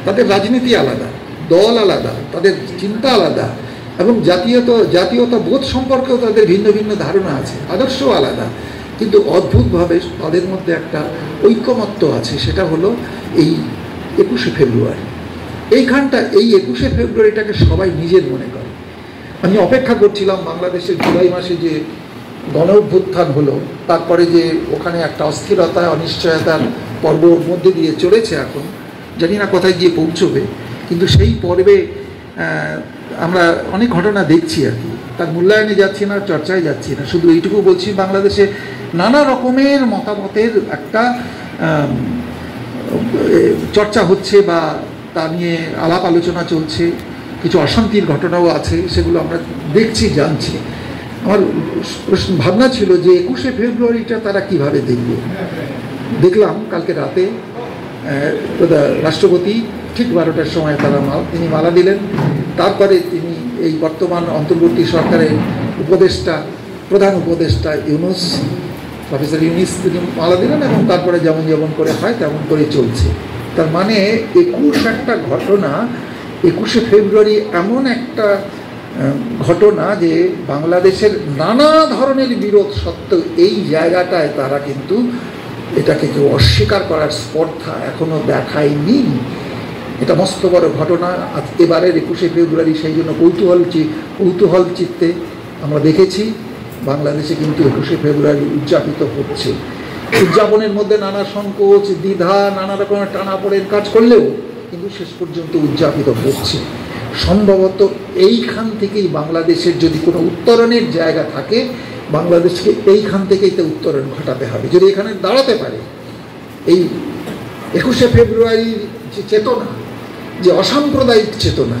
তাদের রাজনীতি আলাদা, দল আলাদা, তাদের চিন্তা আলাদা, এবং জাতীয়তা বোধ সম্পর্কেও তাদের ভিন্ন ভিন্ন ধারণা আছে, আদর্শও আলাদা, কিন্তু অদ্ভুতভাবে তাদের মধ্যে একটা ঐকমত্য আছে। সেটা হলো এই 21শে ফেব্রুয়ারি। এইখানটা এই 21শে ফেব্রুয়ারিটাকে সবাই নিজের মনে করে। আমি অপেক্ষা করছিলাম বাংলাদেশের জুলাই মাসে যে গণ অভ্যুত্থান হলো, তারপরে যে ওখানে একটা অস্থিরতা অনিশ্চয়তার পর্বর মধ্যে দিয়ে চলেছে, এখন জানি না কোথায় গিয়ে পৌঁছবে, কিন্তু সেই পর্বে আমরা অনেক ঘটনা দেখছি আর কি। তার মূল্যায়নে যাচ্ছি না, চর্চায় যাচ্ছি না, শুধু এইটুকু বলছি বাংলাদেশে নানা রকমের মতামতের একটা চর্চা হচ্ছে বা তা নিয়ে আলাপ আলোচনা চলছে, কিছু অশান্তির ঘটনাও আছে, সেগুলো আমরা দেখছি, জানছি। আমার ভাবনা ছিল যে 21শে ফেব্রুয়ারিটা তারা কিভাবে দেখবে। দেখলাম কালকে রাতে রাষ্ট্রপতি ঠিক 12টার সময় তিনি মালা দিলেন। তারপরে তিনি এই বর্তমান অন্তর্বর্তী সরকারের প্রধান উপদেষ্টা প্রফেসর ইউনূস তিনি মালা দিলেন, এবং তারপরে যেমন করে হয় তেমন করে চলছে। তার মানে 21 একটা ঘটনা, 21শে ফেব্রুয়ারি এমন একটা ঘটনা যে বাংলাদেশের নানা ধরনের বিরোধ সত্ত্বেও এই জায়গাটায় তারা কিন্তু এটাকে কেউ অস্বীকার করার স্পর্ধা এখনো দেখায়নি। এটা মস্ত বড় ঘটনা। এবারের 21শে ফেব্রুয়ারি সেই জন্য কৌতূহল চিত্তে আমরা দেখেছি বাংলাদেশে কিন্তু 21শে ফেব্রুয়ারি উদযাপিত হচ্ছে। উদযাপনের মধ্যে নানা সংকোচ, দ্বিধা, নানা রকমের টানাপোড়েন কাজ করলেও কিন্তু শেষ পর্যন্ত উদযাপিত হচ্ছে। সম্ভবত এইখান থেকেই বাংলাদেশের যদি কোনো উত্তরণের জায়গা থাকে, বাংলাদেশকে এইখান থেকেই তো উত্তরণ ঘটাতে হবে। যদি এখানে দাঁড়াতে পারে এই 21শে ফেব্রুয়ারির যে চেতনা, যে অসাম্প্রদায়িক চেতনা,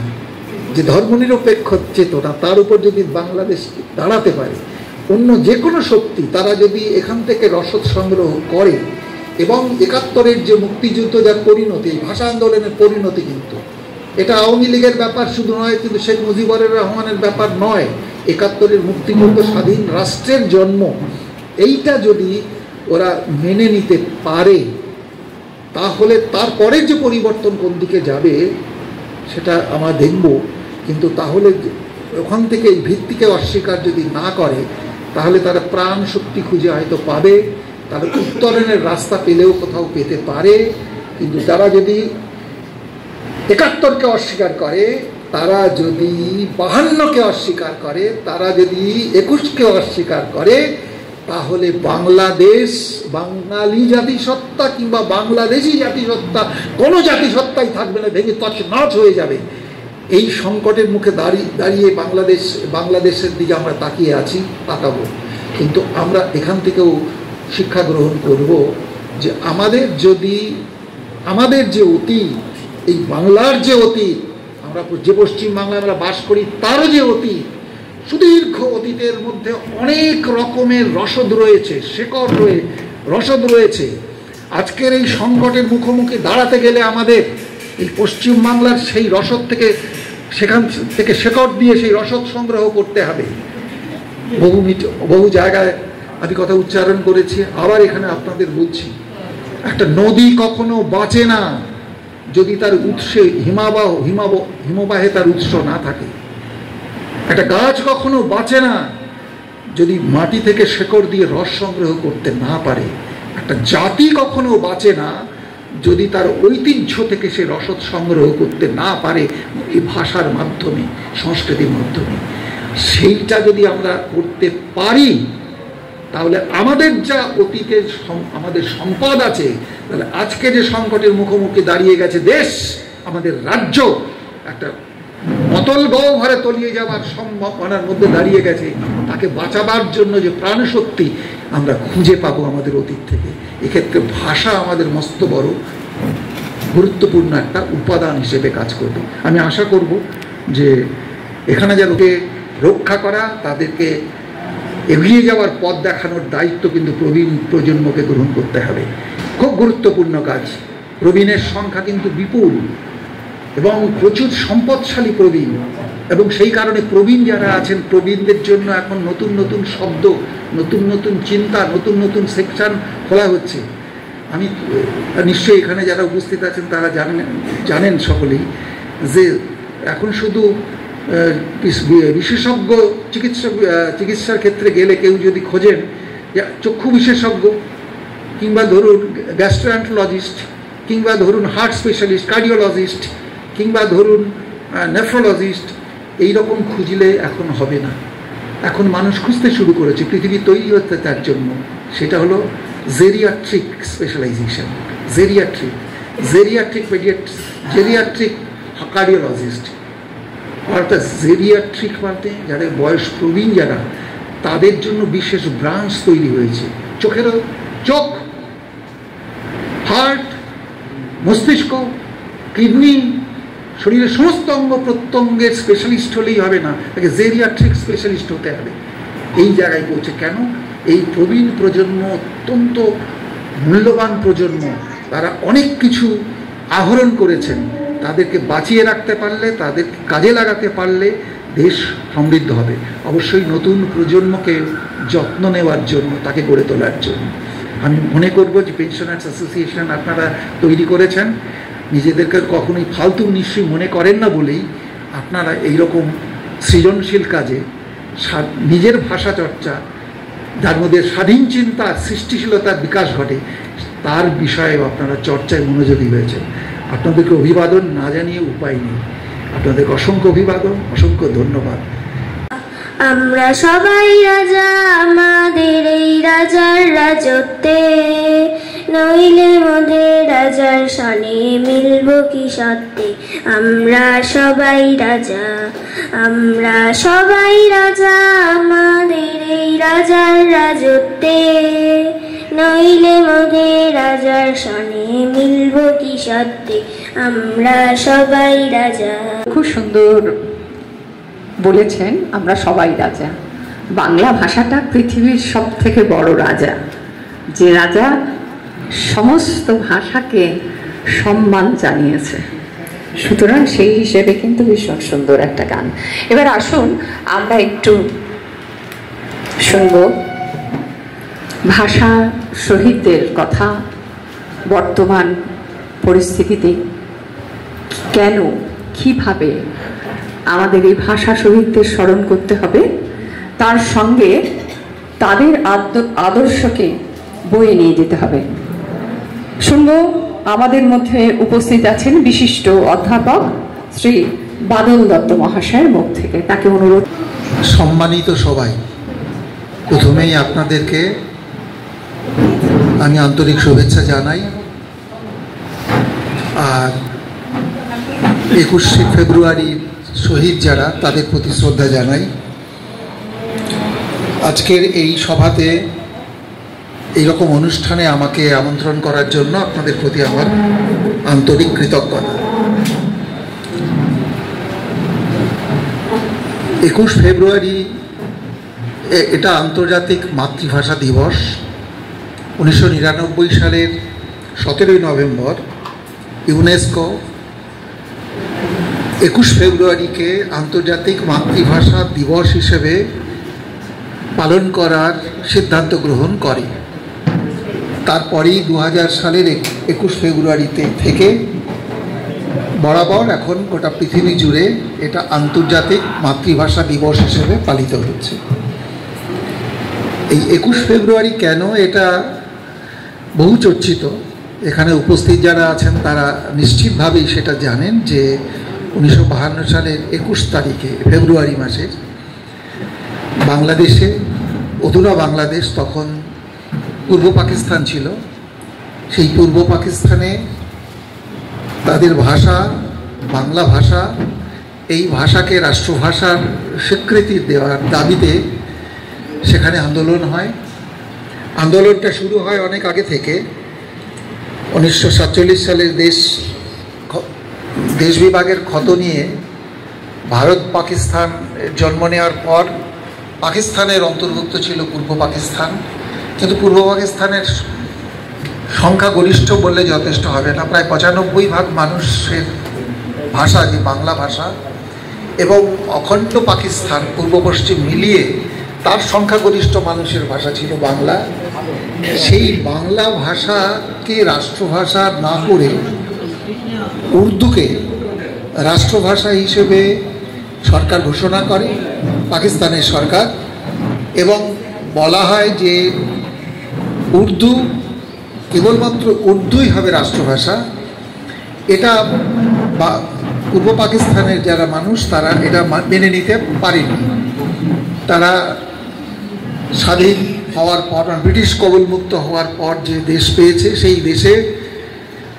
যে ধর্মনিরপেক্ষ চেতনা, তার উপর যদি বাংলাদেশ দাঁড়াতে পারে, অন্য যে কোনো শক্তি তারা যদি এখান থেকে রসদ সংগ্রহ করে, এবং 71-এর যে মুক্তিযুদ্ধ যার পরিণতি, ভাষা আন্দোলনের পরিণতি, কিন্তু এটা আওয়ামী লীগের ব্যাপার শুধু নয়, কিন্তু শেখ মুজিবুর রহমানের ব্যাপার নয়। 71-এর মুক্তিযুদ্ধ, স্বাধীন রাষ্ট্রের জন্ম, এইটা যদি ওরা মেনে নিতে পারে, তাহলে তারপরে যে পরিবর্তন কোন দিকে যাবে সেটা আমরা দেখব। কিন্তু তাহলে ওখান থেকে এই ভিত্তিকে অস্বীকার যদি না করে, তাহলে তারা প্রাণ শক্তি খুঁজে হয়তো পাবে, তারা উত্তরণের রাস্তা পেলেও কোথাও পেতে পারে। কিন্তু তারা যদি 71-কে অস্বীকার করে, তারা যদি 52-কে অস্বীকার করে, তারা যদি 21-কে অস্বীকার করে, তাহলে বাংলাদেশ, বাঙালি জাতিসত্তা কিংবা বাংলাদেশি জাতিসত্তা, কোনো জাতিসত্তাই থাকবে না, ভেঙে তছনছ হয়ে যাবে। এই সংকটের মুখে দাঁড়িয়ে বাংলাদেশের দিকে আমরা তাকিয়ে আছি, তাকাবো। কিন্তু আমরা এখান থেকেও শিক্ষা গ্রহণ করব যে আমাদের যে অতীত, এই বাংলার যে অতীত, আমরা যে পশ্চিমবাংলায় আমরা বাস করি তারও যে অতীত, সুদীর্ঘ অতীতের মধ্যে অনেক রকমের রসদ রয়েছে, রসদ রয়েছে। আজকের এই সংকটের মুখোমুখি দাঁড়াতে গেলে আমাদের এই পশ্চিমবাংলার সেই রসদ থেকে, সেখান থেকে শেকড় দিয়ে সেই রসদ সংগ্রহ করতে হবে। বহু জায়গায় আমি কথা উচ্চারণ করেছি, আবার এখানে আপনাদের বলছি, একটা নদী কখনো বাঁচে না যদি তার উৎসে হিমবাহে তার উৎস না থাকে। একটা গাছ কখনো বাঁচে না যদি মাটি থেকে শেকড় দিয়ে রস সংগ্রহ করতে না পারে। একটা জাতি কখনো বাঁচে না যদি তার ঐতিহ্য থেকে সে রসদ সংগ্রহ করতে না পারে, এই ভাষার মাধ্যমে, সংস্কৃতির মাধ্যমে। সেইটা যদি আমরা করতে পারি, তাহলে আমাদের যা অতীতের আমাদের সম্পদ আছে, তাহলে আজকে যে সংকটের মুখোমুখি দাঁড়িয়ে গেছে দেশ, আমাদের রাজ্য একটা অতল গহ্বরে তলিয়ে যাওয়ার সম্ভাবনার মধ্যে দাঁড়িয়ে গেছে, তাকে বাঁচাবার জন্য যে প্রাণশক্তি আমরা খুঁজে পাবো আমাদের অতীত থেকে, এক্ষেত্রে ভাষা আমাদের মস্ত বড় গুরুত্বপূর্ণ একটা উপাদান হিসেবে কাজ করবে। আমি আশা করব যে এখানে যাদেরকে রক্ষা করা, তাদেরকে এগিয়ে যাওয়ার পথ দেখানোর দায়িত্ব কিন্তু প্রবীণ প্রজন্মকে গ্রহণ করতে হবে। খুব গুরুত্বপূর্ণ কাজ। প্রবীণের সংখ্যা কিন্তু বিপুল এবং প্রচুর সম্পদশালী প্রবীণ, এবং সেই কারণে প্রবীণ যারা আছেন, প্রবীণদের জন্য এখন নতুন নতুন শব্দ, নতুন নতুন চিন্তা, নতুন নতুন সেকশন খোলা হচ্ছে। আমি নিশ্চয়ই এখানে যারা উপস্থিত আছেন তারা জানেন সকলেই যে এখন শুধু বিশেষজ্ঞ চিকিৎসার ক্ষেত্রে গেলে কেউ যদি খোঁজেন চক্ষু বিশেষজ্ঞ, কিংবা ধরুন গ্যাস্ট্রোএন্টারোলজিস্ট, কিংবা ধরুন হার্ট স্পেশালিস্ট, কার্ডিওলজিস্ট, কিংবা ধরুন নেফ্রোলজিস্ট, এইরকম খুঁজলে এখন হবে না। এখন মানুষ খুঁজতে শুরু করেছে, পৃথিবী তৈরি হচ্ছে তার জন্য। সেটা হলো জেরিয়াট্রিক স্পেশালাইজেশন, জেরিয়াট্রিক কার্ডিওলজিস্ট। অর্থাৎ জেরিয়াট্রিক বলতে যাদের বয়স প্রবীণ যারা, তাদের জন্য বিশেষ ব্রাঞ্চ তৈরি হয়েছে। চোখ, হার্ট, মস্তিষ্ক, কিডনি, শরীরের সমস্ত অঙ্গ প্রত্যঙ্গের স্পেশালিস্ট হলেই হবে না, তাকে জেরিয়াট্রিক স্পেশালিস্ট হতে হবে। এই জায়গায় পৌঁছে কেন? এই প্রবীণ প্রজন্ম অত্যন্ত মূল্যবান প্রজন্ম, তারা অনেক কিছু আহরণ করেছেন। তাদেরকে বাঁচিয়ে রাখতে পারলে, তাদের কাজে লাগাতে পারলে দেশ সমৃদ্ধ হবে। অবশ্যই নতুন প্রজন্মকে যত্ন নেওয়ার জন্য, তাকে গড়ে তোলার জন্য আমি মনে করব যে পেনশনার্স অ্যাসোসিয়েশন আপনারা তৈরি করেছেন, নিজেদেরকে কখনোই ফালতু নিশ্চয়ই মনে করেন না বলেই আপনারা এইরকম সৃজনশীল কাজে নিজের ভাষা চর্চা, যার মধ্যে স্বাধীন চিন্তা, সৃষ্টিশীলতার বিকাশ ঘটে, তার বিষয়ে আপনারা চর্চায় মনোযোগী হয়েছে। আপনাদেরকে অভিবাদন না জানিয়ে উপায় নেই। আপনাদেরকে অসংখ্য অভিবাদন, অসংখ্য ধন্যবাদ। আমরা সবাই রাজা আমাদের এই রাজার রাজত্বে, নইলে মোদের রাজার সনে মিলব কি সত্যে। আমরা সবাই রাজা, আমরা সবাই রাজা আমাদের এই রাজার রাজত্বে, নইলে মোদের রাজার সনে মিলব কি সত্যে। আমরা সবাই রাজা। খুব সুন্দর বলেছেন, আমরা সবাই রাজা। বাংলা ভাষাটা পৃথিবীর সব থেকে বড় রাজা, যে রাজা সমস্ত ভাষাকে সম্মান জানিয়েছে। সুতরাং সেই হিসেবে কিন্তু ভীষণ সুন্দর একটা গান। এবার আসুন আমরা একটু শুনব ভাষা শহীদদের কথা। বর্তমান পরিস্থিতিতে কেন, কিভাবে আমাদের এই ভাষা শহীদদের স্মরণ করতে হবে, তার সঙ্গে তাদের আদর্শকে বয়ে নিয়ে যেতে হবে। শুনব আমাদের মধ্যে উপস্থিত আছেন বিশিষ্ট অধ্যাপক শ্রী বাদল দত্ত মহাশয়ের মুখ থেকে। তাকে অনুরোধ। সম্মানিত সবাই, প্রথমেই আপনাদেরকে আমি আন্তরিক শুভেচ্ছা জানাই। আর 21শে ফেব্রুয়ারি শহীদ যারা, তাদের প্রতি শ্রদ্ধা জানাই। আজকের এই সভাতে, এইরকম অনুষ্ঠানে আমাকে আমন্ত্রণ করার জন্য আপনাদের প্রতি আমার আন্তরিক কৃতজ্ঞতা। 21 ফেব্রুয়ারি এটা আন্তর্জাতিক মাতৃভাষা দিবস। 1999 সালের 17 নভেম্বর ইউনেস্কো 21 ফেব্রুয়ারিকে আন্তর্জাতিক মাতৃভাষা দিবস হিসেবে পালন করার সিদ্ধান্ত গ্রহণ করে। তারপরেই 2000 সালের 21 ফেব্রুয়ারিতে থেকে বরাবর এখন গোটা পৃথিবী জুড়ে এটা আন্তর্জাতিক মাতৃভাষা দিবস হিসেবে পালিত হচ্ছে। এই 21 ফেব্রুয়ারি কেন, এটা বহু চর্চিত। এখানে উপস্থিত যারা আছেন তারা নিশ্চিতভাবেই সেটা জানেন যে 1952 সালের 21 তারিখে ফেব্রুয়ারি মাসের বাংলাদেশে, অধুনা বাংলাদেশ তখন পূর্ব পাকিস্তান ছিল, সেই পূর্ব পাকিস্তানে তাদের ভাষা, বাংলা ভাষা, এই ভাষাকে রাষ্ট্রভাষার স্বীকৃতি দেওয়ার দাবিতে সেখানে আন্দোলন হয়। আন্দোলনটা শুরু হয় অনেক আগে থেকে। 1947 সালের দেশ বিভাগের ক্ষত নিয়ে ভারত পাকিস্তান জন্ম নেওয়ার পর পাকিস্তানের অন্তর্ভুক্ত ছিল পূর্ব পাকিস্তান, কিন্তু পূর্ব পাকিস্তানের সংখ্যাগরিষ্ঠ বললে যথেষ্ট হবে না, প্রায় 95% মানুষের ভাষা যে বাংলা ভাষা, এবং অখণ্ড পাকিস্তান পূর্ব পশ্চিম মিলিয়ে তার সংখ্যাগরিষ্ঠ মানুষের ভাষা ছিল বাংলা। সেই বাংলা ভাষাকে রাষ্ট্রভাষা না করে উর্দুকে রাষ্ট্রভাষা হিসেবে সরকার ঘোষণা করে, পাকিস্তানের সরকার, এবং বলা হয় যে উর্দু কেবলমাত্র উর্দুই হবে রাষ্ট্রভাষা। এটা পূর্ব পাকিস্তানের যারা মানুষ তারা এটা মেনে নিতে পারেনি। তারা স্বাধীন হওয়ার পর, ব্রিটিশ কবলমুক্ত হওয়ার পর যে দেশ পেয়েছে, সেই দেশে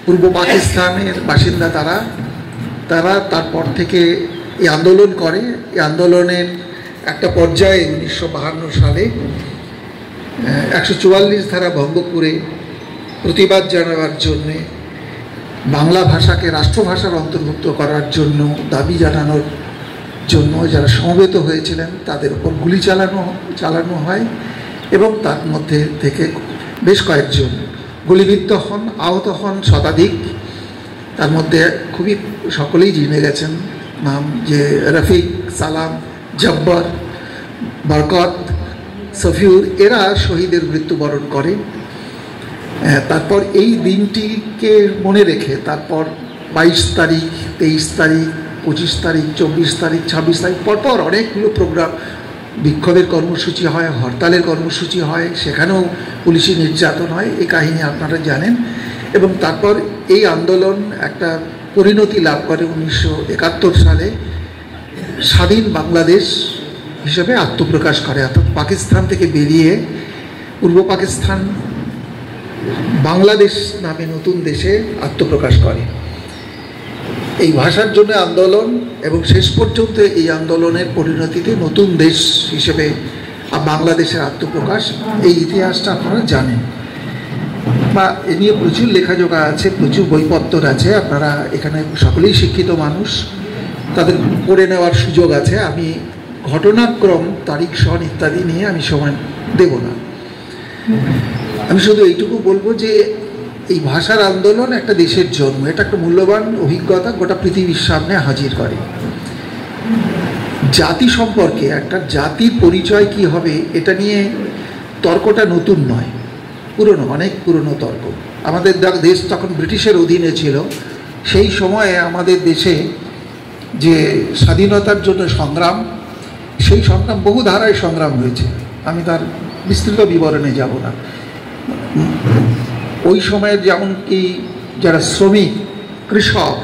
পূর্ব পাকিস্তানের বাসিন্দা তারা তারপর থেকে এই আন্দোলন করে। এই আন্দোলনের একটা পর্যায়ে 1952 সালে 144 ধারা ভঙ্গ করে প্রতিবাদ জানাবার জন্যে, বাংলা ভাষাকে রাষ্ট্রভাষার অন্তর্ভুক্ত করার জন্য দাবি জানানোর জন্য যারা সমবেত হয়েছিলেন তাদের উপর গুলি চালানো হয়, এবং তার মধ্যে থেকে বেশ কয়েকজন গুলিবিদ্ধ হন, আহত হন শতাধিক। তার মধ্যে খুবই সকলেই জেনে গেছেন নাম, যে রফিক, সালাম, জব্বর, বরকত, সফিউর, এরা শহীদের মৃত্যুবরণ করে। তারপর এই দিনটিকে মনে রেখে তারপর 22 তারিখ, 23 তারিখ, 25 তারিখ, 24 তারিখ, 26 তারিখ পরপর অনেকগুলো প্রোগ্রাম, বিক্ষোভের কর্মসূচি হয়, হরতালের কর্মসূচি হয়, সেখানেও পুলিশি নির্যাতন হয়। এই কাহিনী আপনারা জানেন। এবং তারপর এই আন্দোলন একটা পরিণতি লাভ করে 1971 সালে স্বাধীন বাংলাদেশ হিসেবে আত্মপ্রকাশ করে। অর্থাৎ পাকিস্তান থেকে বেরিয়ে পূর্ব পাকিস্তান বাংলাদেশ নামে নতুন দেশে আত্মপ্রকাশ করে। এই ভাষার জন্য আন্দোলন, এবং শেষ পর্যন্ত এই আন্দোলনের পরিণতিতে নতুন দেশ হিসেবে বাংলাদেশের আত্মপ্রকাশ। এই ইতিহাসটা আপনারা জানেন, বা এ নিয়ে প্রচুর লেখাজোখা আছে, প্রচুর বইপত্র আছে। আপনারা এখানে সকলেই শিক্ষিত মানুষ, তাদের পড়ে নেওয়ার সুযোগ আছে। আমি ঘটনাক্রম, তারিখ সন ইত্যাদি নিয়ে আমি সময় দেব না। আমি শুধু এইটুকু বলবো যে এই ভাষার আন্দোলন একটা দেশের জন্ম, এটা একটা মূল্যবান অভিজ্ঞতা, গোটা পৃথিবীর সামনে হাজির করে। জাতি সম্পর্কে, একটা জাতির পরিচয় কি হবে, এটা নিয়ে তর্কটা নতুন নয়, পুরনো, অনেক পুরনো তর্ক। আমাদের দেশ তখন ব্রিটিশের অধীনে ছিল, সেই সময়ে আমাদের দেশে যে স্বাধীনতার জন্য সংগ্রাম, সেই সংগ্রাম বহু ধারায় সংগ্রাম হয়েছে। আমি তার বিস্তৃত বিবরণে যাব না। ওই সময়ের যেমন কি যারা শ্রমিক, কৃষক,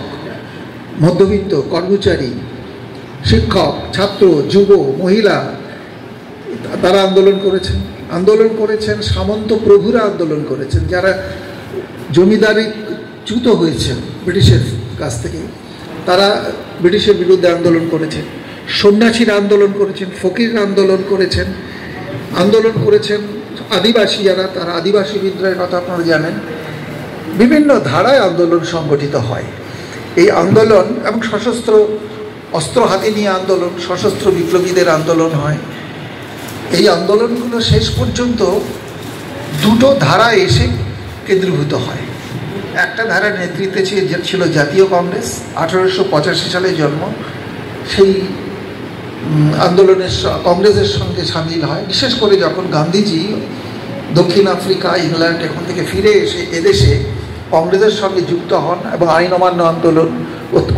মধ্যবিত্ত, কর্মচারী, শিক্ষক, ছাত্র, যুব, মহিলা, তারা আন্দোলন করেছেন। সামন্ত প্রভুরা আন্দোলন করেছেন, যারা জমিদারি চ্যুত হয়েছেন ব্রিটিশের কাছ থেকে, তারা ব্রিটিশের বিরুদ্ধে আন্দোলন করেছেন। সন্ন্যাসীরা আন্দোলন করেছেন, ফকিররা আন্দোলন করেছেন, আদিবাসী যারা, তারা আদিবাসী বিদ্রোহের কথা আপনারা জানেন। বিভিন্ন ধারায় আন্দোলন সংগঠিত হয়। এই আন্দোলন এবং সশস্ত্র অস্ত্র হাতে নিয়ে আন্দোলন, সশস্ত্র বিপ্লবীদের আন্দোলন হয়। এই আন্দোলনগুলো শেষ পর্যন্ত দুটো ধারা এসে কেন্দ্রীভূত হয়। একটা ধারার নেতৃত্বে ছিল জাতীয় কংগ্রেস, 1885 সালে জন্ম। সেই আন্দোলনের কংগ্রেসের সঙ্গে সামিল হয়, বিশেষ করে যখন গান্ধীজি দক্ষিণ আফ্রিকা, ইংল্যান্ড এখান থেকে ফিরে এসে এদেশে কংগ্রেসের সঙ্গে যুক্ত হন এবং আইন অমান্য আন্দোলন,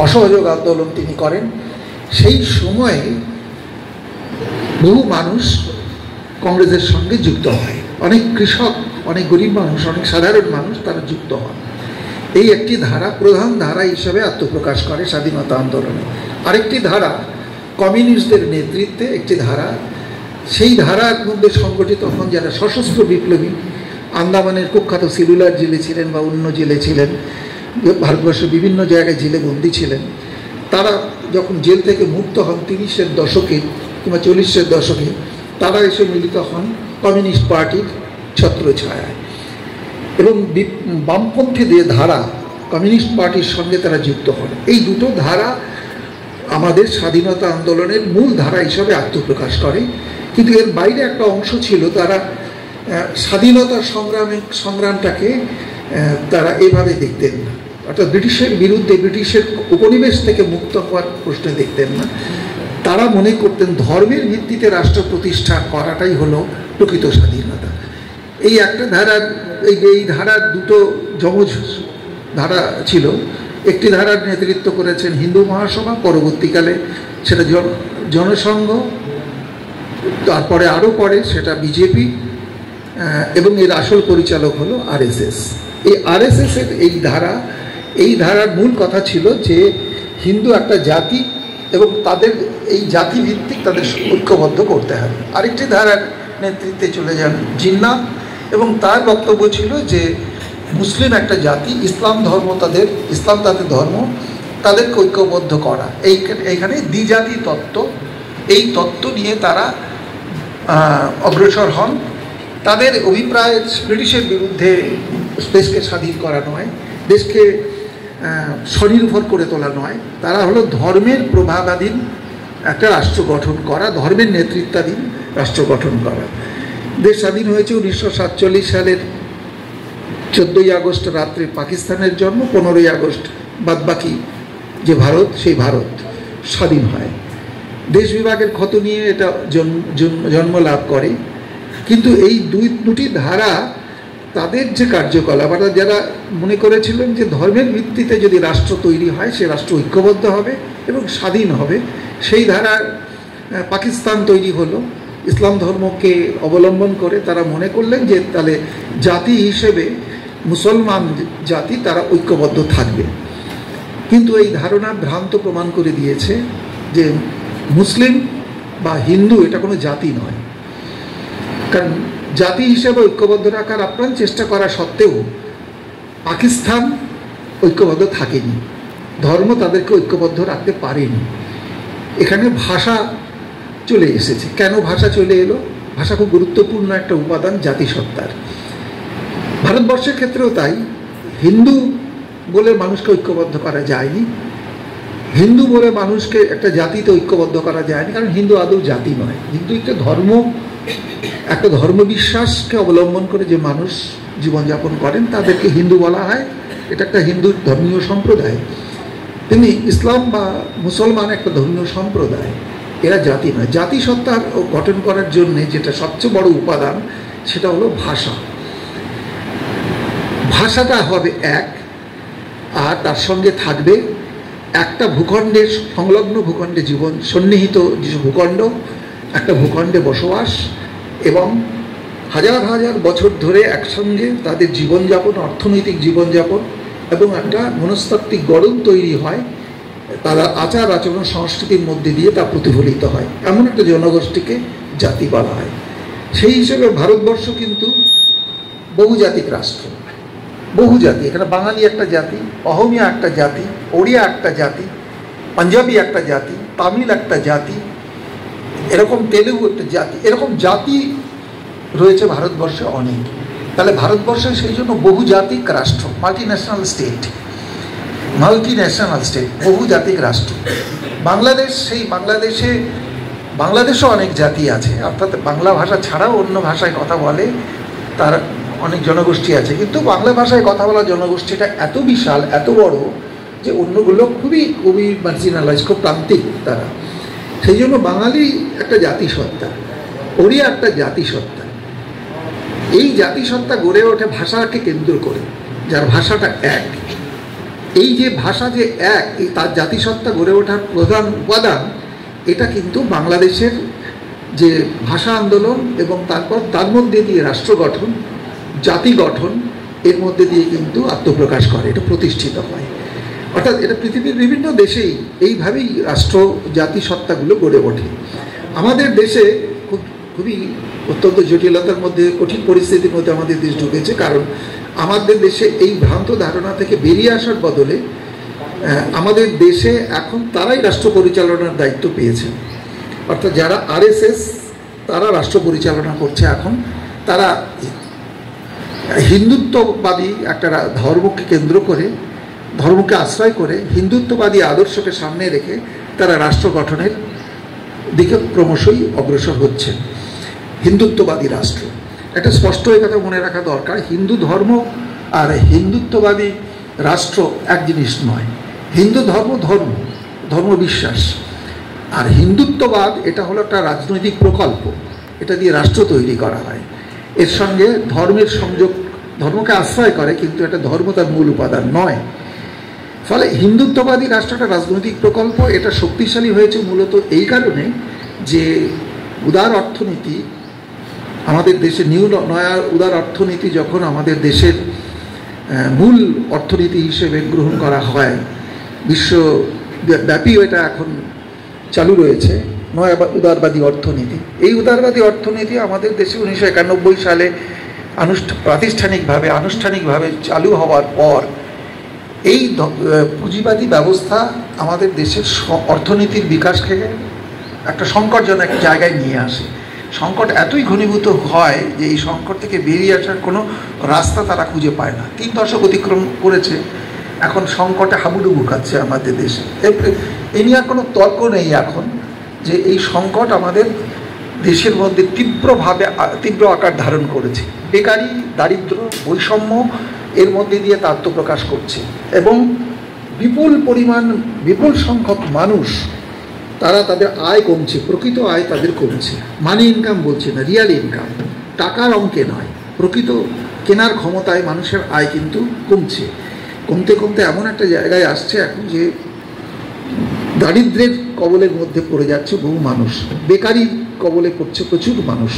অসহযোগ আন্দোলন তিনি করেন। সেই সময়ে বহু মানুষ কংগ্রেসের সঙ্গে যুক্ত হয়, অনেক কৃষক, অনেক গরিব মানুষ, অনেক সাধারণ মানুষ তারা যুক্ত হন। এই একটি ধারা প্রধান ধারা হিসাবে আত্মপ্রকাশ করে স্বাধীনতা আন্দোলনে। আরেকটি ধারা কমিউনিস্টদের নেতৃত্বে একটি ধারা, সেই ধারার মধ্যে সংগঠিত হন যারা সশস্ত্র বিপ্লবী, আন্দামানের কুখ্যাত সেলুলার জেলে ছিলেন বা অন্য জেলে ছিলেন, ভারতবর্ষের বিভিন্ন জায়গায় জেলে বন্দী ছিলেন। তারা যখন জেল থেকে মুক্ত হন 30-এর দশকে কিংবা 40-এর দশকে, তারা এসে মিলিত হন কমিউনিস্ট পার্টির ছত্রছায়ায়, এবং বামপন্থী যে ধারা কমিউনিস্ট পার্টির সঙ্গে তারা যুক্ত হন। এই দুটো ধারা আমাদের স্বাধীনতা আন্দোলনের মূল ধারা হিসাবে আত্মপ্রকাশ করে। কিন্তু এর বাইরে একটা অংশ ছিল, তারা স্বাধীনতার সংগ্রামটাকে তারা এভাবে দেখতেন না, অর্থাৎ ব্রিটিশের বিরুদ্ধে, ব্রিটিশের উপনিবেশ থেকে মুক্ত হওয়ার প্রশ্নে দেখতেন না। তারা মনে করতেন ধর্মের ভিত্তিতে রাষ্ট্র প্রতিষ্ঠা করাটাই হলো প্রকৃত স্বাধীনতা। এই একটা ধারার এই ধারার দুটো যমজ ধারা ছিল। একটি ধারার নেতৃত্ব করেছেন হিন্দু মহাসভা, পরবর্তীকালে সেটা জনসংঘ, তারপরে আরও পরে সেটা বিজেপি, এবং এর আসল পরিচালক হলো আরএসএস। এই আরএসএসের এই ধারার মূল কথা ছিল যে হিন্দু একটা জাতি এবং তাদের এই জাতিভিত্তিক তাদের ঐক্যবদ্ধ করতে হবে। আরেকটি ধারার নেতৃত্বে চলে যান জিন্না, এবং তার বক্তব্য ছিল যে মুসলিম একটা জাতি, ইসলাম তাদের ধর্ম, তাদেরকে ঐক্যবদ্ধ করা। এইখানে দ্বিজাতি তত্ত্ব, এই তত্ত্ব নিয়ে তারা অগ্রসর হন। তাদের অভিপ্রায় ব্রিটিশের বিরুদ্ধে দেশকে স্বাধীন করা নয়, দেশকে স্বনির্ভর করে তোলা নয়, তারা হলো ধর্মের প্রভাবাধীন একটা রাষ্ট্র গঠন করা, ধর্মের নেতৃত্বাধীন রাষ্ট্র গঠন করা। দেশ স্বাধীন হয়েছে 1947 সালের 14ই আগস্ট রাত্রে পাকিস্তানের জন্ম, 15ই আগস্ট বাদবাকি যে ভারত, সেই ভারত স্বাধীন হয়। দেশ বিভাগের ক্ষত নিয়ে এটা জন্ম লাভ করে। কিন্তু এই দুটি ধারা তাদের যে কার্যকলাপ, অর্থাৎ যারা মনে করেছিলেন যে ধর্মের ভিত্তিতে যদি রাষ্ট্র তৈরি হয়, সে রাষ্ট্র ঐক্যবদ্ধ হবে এবং স্বাধীন হবে, সেই ধারার পাকিস্তান তৈরি হলো ইসলাম ধর্মকে অবলম্বন করে। তারা মনে করলেন যে তাহলে জাতি হিসেবে মুসলমান জাতি তারা ঐক্যবদ্ধ থাকবে। কিন্তু এই ধারণা ভ্রান্ত প্রমাণ করে দিয়েছে যে মুসলিম বা হিন্দু এটা কোনো জাতি নয়। কারণ জাতি হিসেবে ঐক্যবদ্ধ রাখার আপ্রাণ চেষ্টা করা সত্ত্বেও পাকিস্তান ঐক্যবদ্ধ থাকেনি, ধর্ম তাদেরকে ঐক্যবদ্ধ রাখতে পারেনি। এখানে ভাষা চলে এসেছে। কেন ভাষা চলে এলো? ভাষা খুব গুরুত্বপূর্ণ একটা উপাদান জাতিসত্তার। ভারতবর্ষের ক্ষেত্রেও তাই। হিন্দু বলে মানুষকে ঐক্যবদ্ধ করা যায়নি, হিন্দু বলে মানুষকে একটা জাতিতে ঐক্যবদ্ধ করা যায়নি, কারণ হিন্দু আদৌ জাতি নয়। হিন্দু একটা ধর্মবিশ্বাসকে অবলম্বন করে যে মানুষ জীবনযাপন করেন তাদেরকে হিন্দু বলা হয়, এটা একটা হিন্দু ধর্মীয় সম্প্রদায়। তেমনি ইসলাম বা মুসলমান একটা ধর্মীয় সম্প্রদায়, এরা জাতি নয়। জাতিসত্তা গঠন করার জন্য যেটা সবচেয়ে বড় উপাদান সেটা হলো ভাষা। ভাষাটা হবে এক, আর তার সঙ্গে থাকবে একটা ভূখণ্ডের, সংলগ্ন ভূখণ্ডে জীবন সন্নিহিত যে ভূখণ্ড, একটা ভূখণ্ডে বসবাস, এবং হাজার হাজার বছর ধরে একসঙ্গে তাদের জীবনযাপন, অর্থনৈতিক জীবনযাপন এবং একটা মনস্তাত্ত্বিক গড়ন তৈরি হয়, তারা আচার আচরণ সংস্কৃতির মধ্যে দিয়ে তা প্রতিফলিত হয়। এমন একটা জনগোষ্ঠীকে জাতি বলা হয়। সেই হিসেবে ভারতবর্ষ কিন্তু বহুজাতিক রাষ্ট্র, বহুজাতি। এখানে বাঙালি একটা জাতি, অহমিয়া একটা জাতি, ওড়িয়া একটা জাতি, পাঞ্জাবি একটা জাতি, তামিল একটা জাতি, এরকম তেলুগু একটা জাতি, এরকম জাতি রয়েছে ভারতবর্ষে অনেক। তাহলে ভারতবর্ষে সেই জন্য বহুজাতিক রাষ্ট্র, মাল্টিন্যাশনাল স্টেট, বহুজাতিক রাষ্ট্র। বাংলাদেশ, সেই বাংলাদেশেও অনেক জাতি আছে, অর্থাৎ বাংলা ভাষা ছাড়াও অন্য ভাষায় কথা বলে তার অনেক জনগোষ্ঠী আছে। কিন্তু বাংলা ভাষায় কথা বলা জনগোষ্ঠীটা এত বিশাল, এত বড় যে অন্যগুলো খুবই মার্জিনালাইজ, খুব প্রান্তিক তারা। সেই জন্য বাঙালি একটা জাতিসত্তা, ওড়িয়া একটা জাতিসত্তা। এই জাতিসত্তা গড়ে ওঠে ভাষাকে কেন্দ্র করে, যার ভাষাটা এক। এই যে ভাষা যে এক, এই তার জাতিসত্তা গড়ে ওঠার প্রধান উপাদান, এটা কিন্তু বাংলাদেশের যে ভাষা আন্দোলন এবং তারপর তার মধ্যে দিয়ে রাষ্ট্র গঠন, জাতি গঠন, এর মধ্যে দিয়ে কিন্তু আত্মপ্রকাশ করে, এটা প্রতিষ্ঠিত হয়। অর্থাৎ এটা পৃথিবীর বিভিন্ন দেশেই এইভাবেই রাষ্ট্র জাতিসত্তাগুলো গড়ে ওঠে। আমাদের দেশে খুবই অত্যন্ত জটিলতার মধ্যে, কঠিন পরিস্থিতির মধ্যে আমাদের দেশ ঢুকেছে। কারণ আমাদের দেশে এই ভ্রান্ত ধারণা থেকে বেরিয়ে আসার বদলে আমাদের দেশে এখন তারাই রাষ্ট্র পরিচালনার দায়িত্ব পেয়েছে। অর্থাৎ যারা আরএসএস, তারা রাষ্ট্র পরিচালনা করছে এখন। তারা হিন্দুত্ববাদী একটা ধর্মকে কেন্দ্র করে, ধর্মকে আশ্রয় করে, হিন্দুত্ববাদী আদর্শকে সামনে রেখে তারা রাষ্ট্র গঠনের দিকে ক্রমশই অগ্রসর হচ্ছে। হিন্দুত্ববাদী রাষ্ট্র। এটা স্পষ্ট এই কথা মনে রাখা দরকার, হিন্দু ধর্ম আর হিন্দুত্ববাদী রাষ্ট্র এক জিনিস নয়। হিন্দু ধর্ম ধর্ম বিশ্বাস, আর হিন্দুত্ববাদ এটা হলো একটা রাজনৈতিক প্রকল্প, এটা দিয়ে রাষ্ট্র তৈরি করা হয়। এর সঙ্গে ধর্মের সংযোগ, ধর্মকে আশ্রয় করে, কিন্তু এটা ধর্ম তার মূল উপাদান নয়। ফলে হিন্দুত্ববাদী রাষ্ট্রটা রাজনৈতিক প্রকল্প, এটা শক্তিশালী হয়েছে মূলত এই কারণে যে উদার অর্থনীতি আমাদের দেশে নয়া উদার অর্থনীতি যখন আমাদের দেশের মূল অর্থনীতি হিসেবে গ্রহণ করা হয়, বিশ্বব্যাপী এটা এখন চালু রয়েছে নয়া উদারবাদী অর্থনীতি। এই উদারবাদী অর্থনীতি আমাদের দেশে 1991 সালে আনুষ্ঠানিকভাবে চালু হওয়ার পর এই পুঁজিবাদী ব্যবস্থা আমাদের দেশের অর্থনীতির বিকাশকে একটা সংকটজনক জায়গায় নিয়ে আসে। সংকট এতই ঘনীভূত হয় যে এই সংকট থেকে বেরিয়ে আসার কোনো রাস্তা তারা খুঁজে পায় না। 3 দশক অতিক্রম করেছে, এখন সংকটে হাবুডুবু খাচ্ছে আমাদের দেশে। এ নিয়ে আর কোনো তর্ক নেই এখন যে এই সংকট আমাদের দেশের মধ্যে তীব্র আকার ধারণ করেছে। বেকারি, দারিদ্র, বৈষম্য এর মধ্যে দিয়ে তা আত্মপ্রকাশ করছে, এবং বিপুল সংখ্যক মানুষ তারা তাদের আয় কমছে, প্রকৃত আয় তাদের কমছে। মানি ইনকাম বলছে না, রিয়াল ইনকাম, টাকার অঙ্কে নয়, প্রকৃত কেনার ক্ষমতায় মানুষের আয় কিন্তু কমতে এমন একটা জায়গায় আসছে এখন যে দারিদ্র্যের কবলের মধ্যে পড়ে যাচ্ছে বহু মানুষ, বেকারির কবলে পড়ছে প্রচুর মানুষ।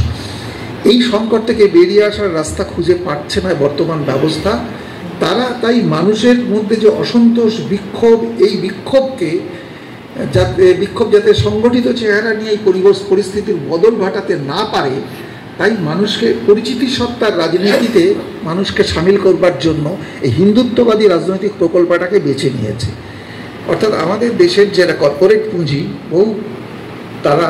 এই সংকট থেকে বেরিয়ে আসার রাস্তা খুঁজে পাচ্ছে না বর্তমান ব্যবস্থা। তাই মানুষের মধ্যে যে অসন্তোষ, বিক্ষোভ, এই বিক্ষোভ যাতে সংগঠিত চেহারা নিয়ে এই পরিস্থিতির বদল ঘটাতে না পারে, তাই মানুষকে পরিচিতি সত্তার রাজনীতিতে মানুষকে সামিল করবার জন্য এই হিন্দুত্ববাদী রাজনৈতিক প্রকল্পটাকে বেছে নিয়েছে। অর্থাৎ আমাদের দেশের যারা কর্পোরেট পুঁজি তারা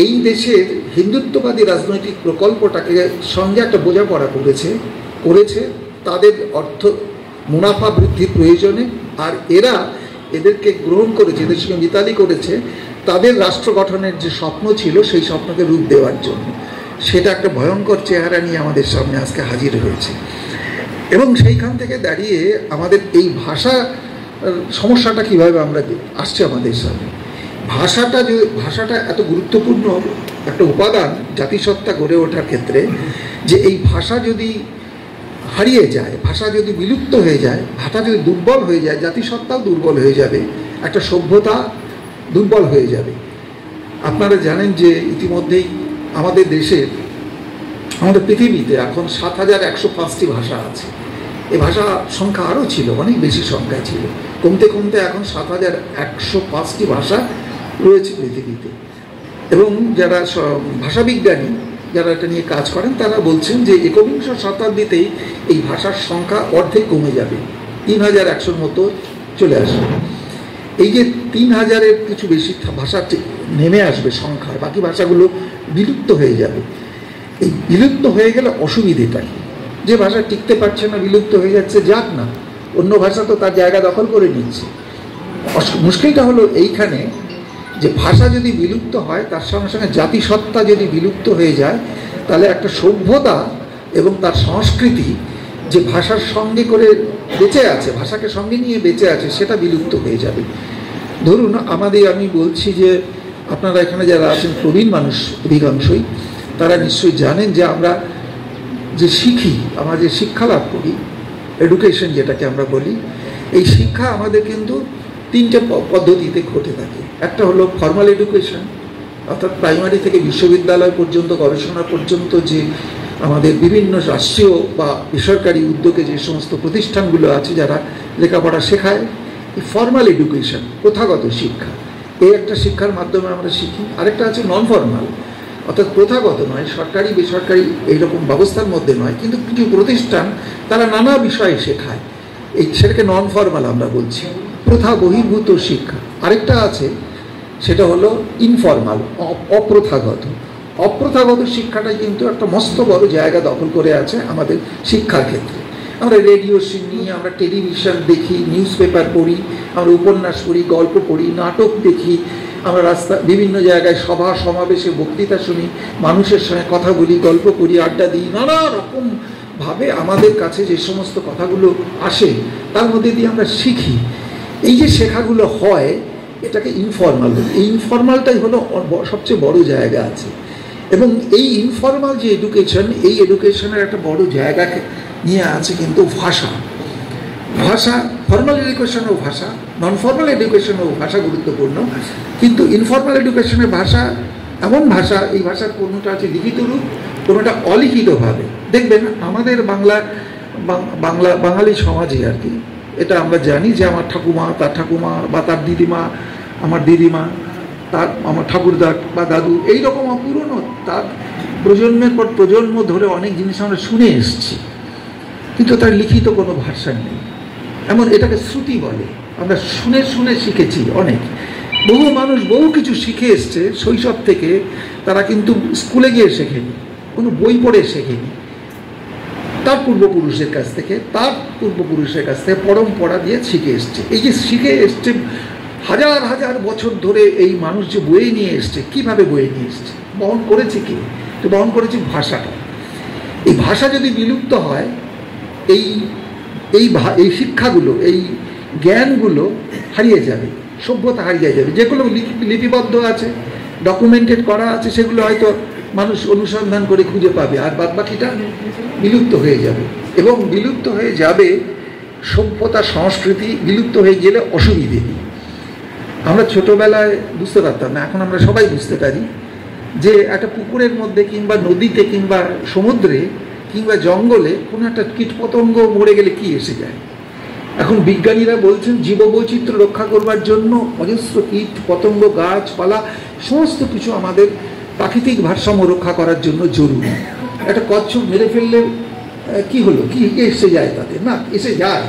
এই দেশের হিন্দুত্ববাদী রাজনৈতিক প্রকল্পটাকে সঙ্গে একটা বোঝাপড়া করেছে তাদের মুনাফা বৃদ্ধির প্রয়োজনে, আর এদেরকে গ্রহণ করেছে, এদের সঙ্গে মিতালি করেছে তাদের রাষ্ট্র গঠনের যে স্বপ্ন ছিল সেই স্বপ্নকে রূপ দেওয়ার জন্য। সেটা একটা ভয়ঙ্কর চেহারা নিয়ে আমাদের সামনে আজকে হাজির হয়েছে। এবং সেইখান থেকে দাঁড়িয়ে আমাদের এই সমস্যাটা কীভাবে আসছে আমাদের সামনে। ভাষাটা এত গুরুত্বপূর্ণ একটা উপাদান জাতিসত্তা গড়ে ওঠার ক্ষেত্রে, যে এই ভাষা যদি হারিয়ে যায়, ভাষা যদি বিলুপ্ত হয়ে যায়, ভাষা যদি দুর্বল হয়ে যায়, জাতিসত্তাও দুর্বল হয়ে যাবে, একটা সভ্যতা দুর্বল হয়ে যাবে। আপনারা জানেন যে ইতিমধ্যেই আমাদের পৃথিবীতে এখন 7105টি ভাষা আছে। এই ভাষা সংখ্যা আরও ছিল, অনেক বেশি সংখ্যায় ছিল, কমতে এখন 7105টি ভাষা রয়েছে পৃথিবীতে। এবং যারা ভাষাবিজ্ঞানী যারা এটা নিয়ে কাজ করেন তারা বলছেন যে একবিংশ শতাব্দীতেই এই ভাষার সংখ্যা অর্ধেক কমে যাবে, 3100-র মতো চলে আসবে। এই যে 3000-এর কিছু বেশি ভাষা নেমে আসবে সংখ্যায়, বাকি ভাষাগুলো বিলুপ্ত হয়ে যাবে। এই বিলুপ্ত হয়ে গেলে অসুবিধেটা কি? যে ভাষা টিকতে পারছে না, বিলুপ্ত হয়ে যাচ্ছে, যাক না, অন্য ভাষা তো তার জায়গা দখল করে নিচ্ছে। মুশকিলটা হলো এইখানে যে ভাষা যদি বিলুপ্ত হয়, তার সঙ্গে সঙ্গে জাতিসত্তা যদি বিলুপ্ত হয়ে যায়, তাহলে একটা সভ্যতা এবং তার সংস্কৃতি যে ভাষার সঙ্গে করে বেঁচে আছে, ভাষাকে সঙ্গে নিয়ে বেঁচে আছে, সেটা বিলুপ্ত হয়ে যাবে। ধরুন আমি বলছি যে আপনারা এখানে যারা আছেন প্রবীণ মানুষ অধিকাংশই, তারা নিশ্চয়ই জানেন যে আমরা যে আমরা যে শিক্ষা লাভ করি, এডুকেশন যেটাকে আমরা বলি, এই শিক্ষা আমাদের কিন্তু 3টে পদ্ধতিতে ঘটে থাকে। একটা হলো ফর্মাল এডুকেশন, অর্থাৎ প্রাইমারি থেকে বিশ্ববিদ্যালয় পর্যন্ত, গবেষণা পর্যন্ত যে আমাদের বিভিন্ন রাষ্ট্রীয় বা বেসরকারি উদ্যোগে যে সমস্ত প্রতিষ্ঠানগুলো আছে যারা লেখাপড়া শেখায়, এই ফর্মাল এডুকেশন, প্রথাগত শিক্ষা, এই একটা শিক্ষার মাধ্যমে আমরা শিখি। আরেকটা আছে নন ফর্মাল, অর্থাৎ প্রথাগত নয়, সরকারি বেসরকারি এইরকম ব্যবস্থার মধ্যে নয়, কিন্তু কিছু প্রতিষ্ঠান তারা নানা বিষয়ে শেখায়, সেটাকে নন ফর্মাল আমরা বলছি, প্রথা বহির্ভূত শিক্ষা। আরেকটা আছে, সেটা হলো ইনফর্মাল, অপ্রথাগত শিক্ষাটাই কিন্তু একটা মস্ত বড় জায়গা দখল করে আছে আমাদের শিক্ষার ক্ষেত্রে। আমরা রেডিও শুনি, আমরা টেলিভিশন দেখি, নিউজ পেপার পড়ি, আমরা উপন্যাস পড়ি, গল্প পড়ি, নাটক দেখি, আমরা রাস্তা বিভিন্ন জায়গায় সভা সমাবেশে বক্তৃতা শুনি, মানুষের সঙ্গে কথা বলি, গল্প করি, আড্ডা দিই, নানা রকমভাবে আমাদের কাছে যে সমস্ত কথাগুলো আসে তার মধ্যে দিয়ে আমরা শিখি। এই যে শেখাগুলো হয় এটাকে ইনফর্মাল, এই ইনফর্মালটাই হলো সবচেয়ে বড় জায়গা আছে। এবং এই ইনফর্মাল যে এডুকেশন, এই এডুকেশনের একটা বড় জায়গাকে নিয়ে আছে কিন্তু ভাষা। ভাষা ফর্মাল এডুকেশনেও ভাষা, নন ফর্মাল এডুকেশনেও ভাষা গুরুত্বপূর্ণ, কিন্তু ইনফর্মাল এডুকেশনের ভাষা এমন ভাষা, এই ভাষার কোনোটা আছে লিখিত রূপ, কোনোটা অলিখিতভাবে। দেখবেন আমাদের বাঙালি সমাজে আর কি, এটা আমরা জানি যে আমার ঠাকুমা, তার ঠাকুমা বা তার দিদিমা, আমার দিদিমা, তার আমার ঠাকুরদা বা দাদু, এইরকম পুরনো তার প্রজন্মের পর প্রজন্ম ধরে অনেক জিনিস আমরা শুনে এসেছি, কিন্তু তার লিখিত কোনো ভাষা নেই। এমন এটাকে শ্রুতি বলে, আমরা শুনে শুনে শিখেছি অনেক। বহু মানুষ বহু কিছু শিখে এসছে শৈশব থেকে, তারা কিন্তু স্কুলে গিয়ে শেখেনি, কোনো বই পড়ে শেখেনি, তার পূর্বপুরুষের কাছ থেকে, পরম্পরা দিয়ে শিখে এসছে। এই যে শিখে এসছে হাজার হাজার বছর ধরে, এই মানুষ যে বয়ে নিয়ে এসছে, কীভাবে বয়ে নিয়ে এসছে, বহন করেছে কি? তো বহন করেছে ভাষাটা। এই ভাষা যদি বিলুপ্ত হয়, এই শিক্ষাগুলো, এই জ্ঞানগুলো হারিয়ে যাবে, সভ্যতা হারিয়ে যাবে। যেগুলো লিপিবদ্ধ আছে, ডকুমেন্টেড করা আছে, সেগুলো হয়তো মানুষ অনুসন্ধান করে খুঁজে পাবে, আর বাদবাকিটা বিলুপ্ত হয়ে যাবে। এবং বিলুপ্ত হয়ে যাবে সভ্যতা, সংস্কৃতি বিলুপ্ত হয়ে গেলে অসুবিধে নেই। আমরা ছোটোবেলায় বুঝতে পারতাম না, এখন আমরা সবাই বুঝতে পারি যে একটা পুকুরের মধ্যে কিংবা নদীতে কিংবা সমুদ্রে কিংবা জঙ্গলে কোনো একটা কীটপতঙ্গ মরে গেলে কি এসে যায়। এখন বিজ্ঞানীরা বলছেন জীববৈচিত্র্য রক্ষা করবার জন্য অজস্র কীট পতঙ্গ, গাছপালা, সমস্ত কিছু আমাদের প্রাকৃতিক ভারসাম্য রক্ষা করার জন্য জরুরি। একটা কচ্ছপ মেরে ফেললে কি হলো, কি এসে যায় তাতে? না, এসে যায়,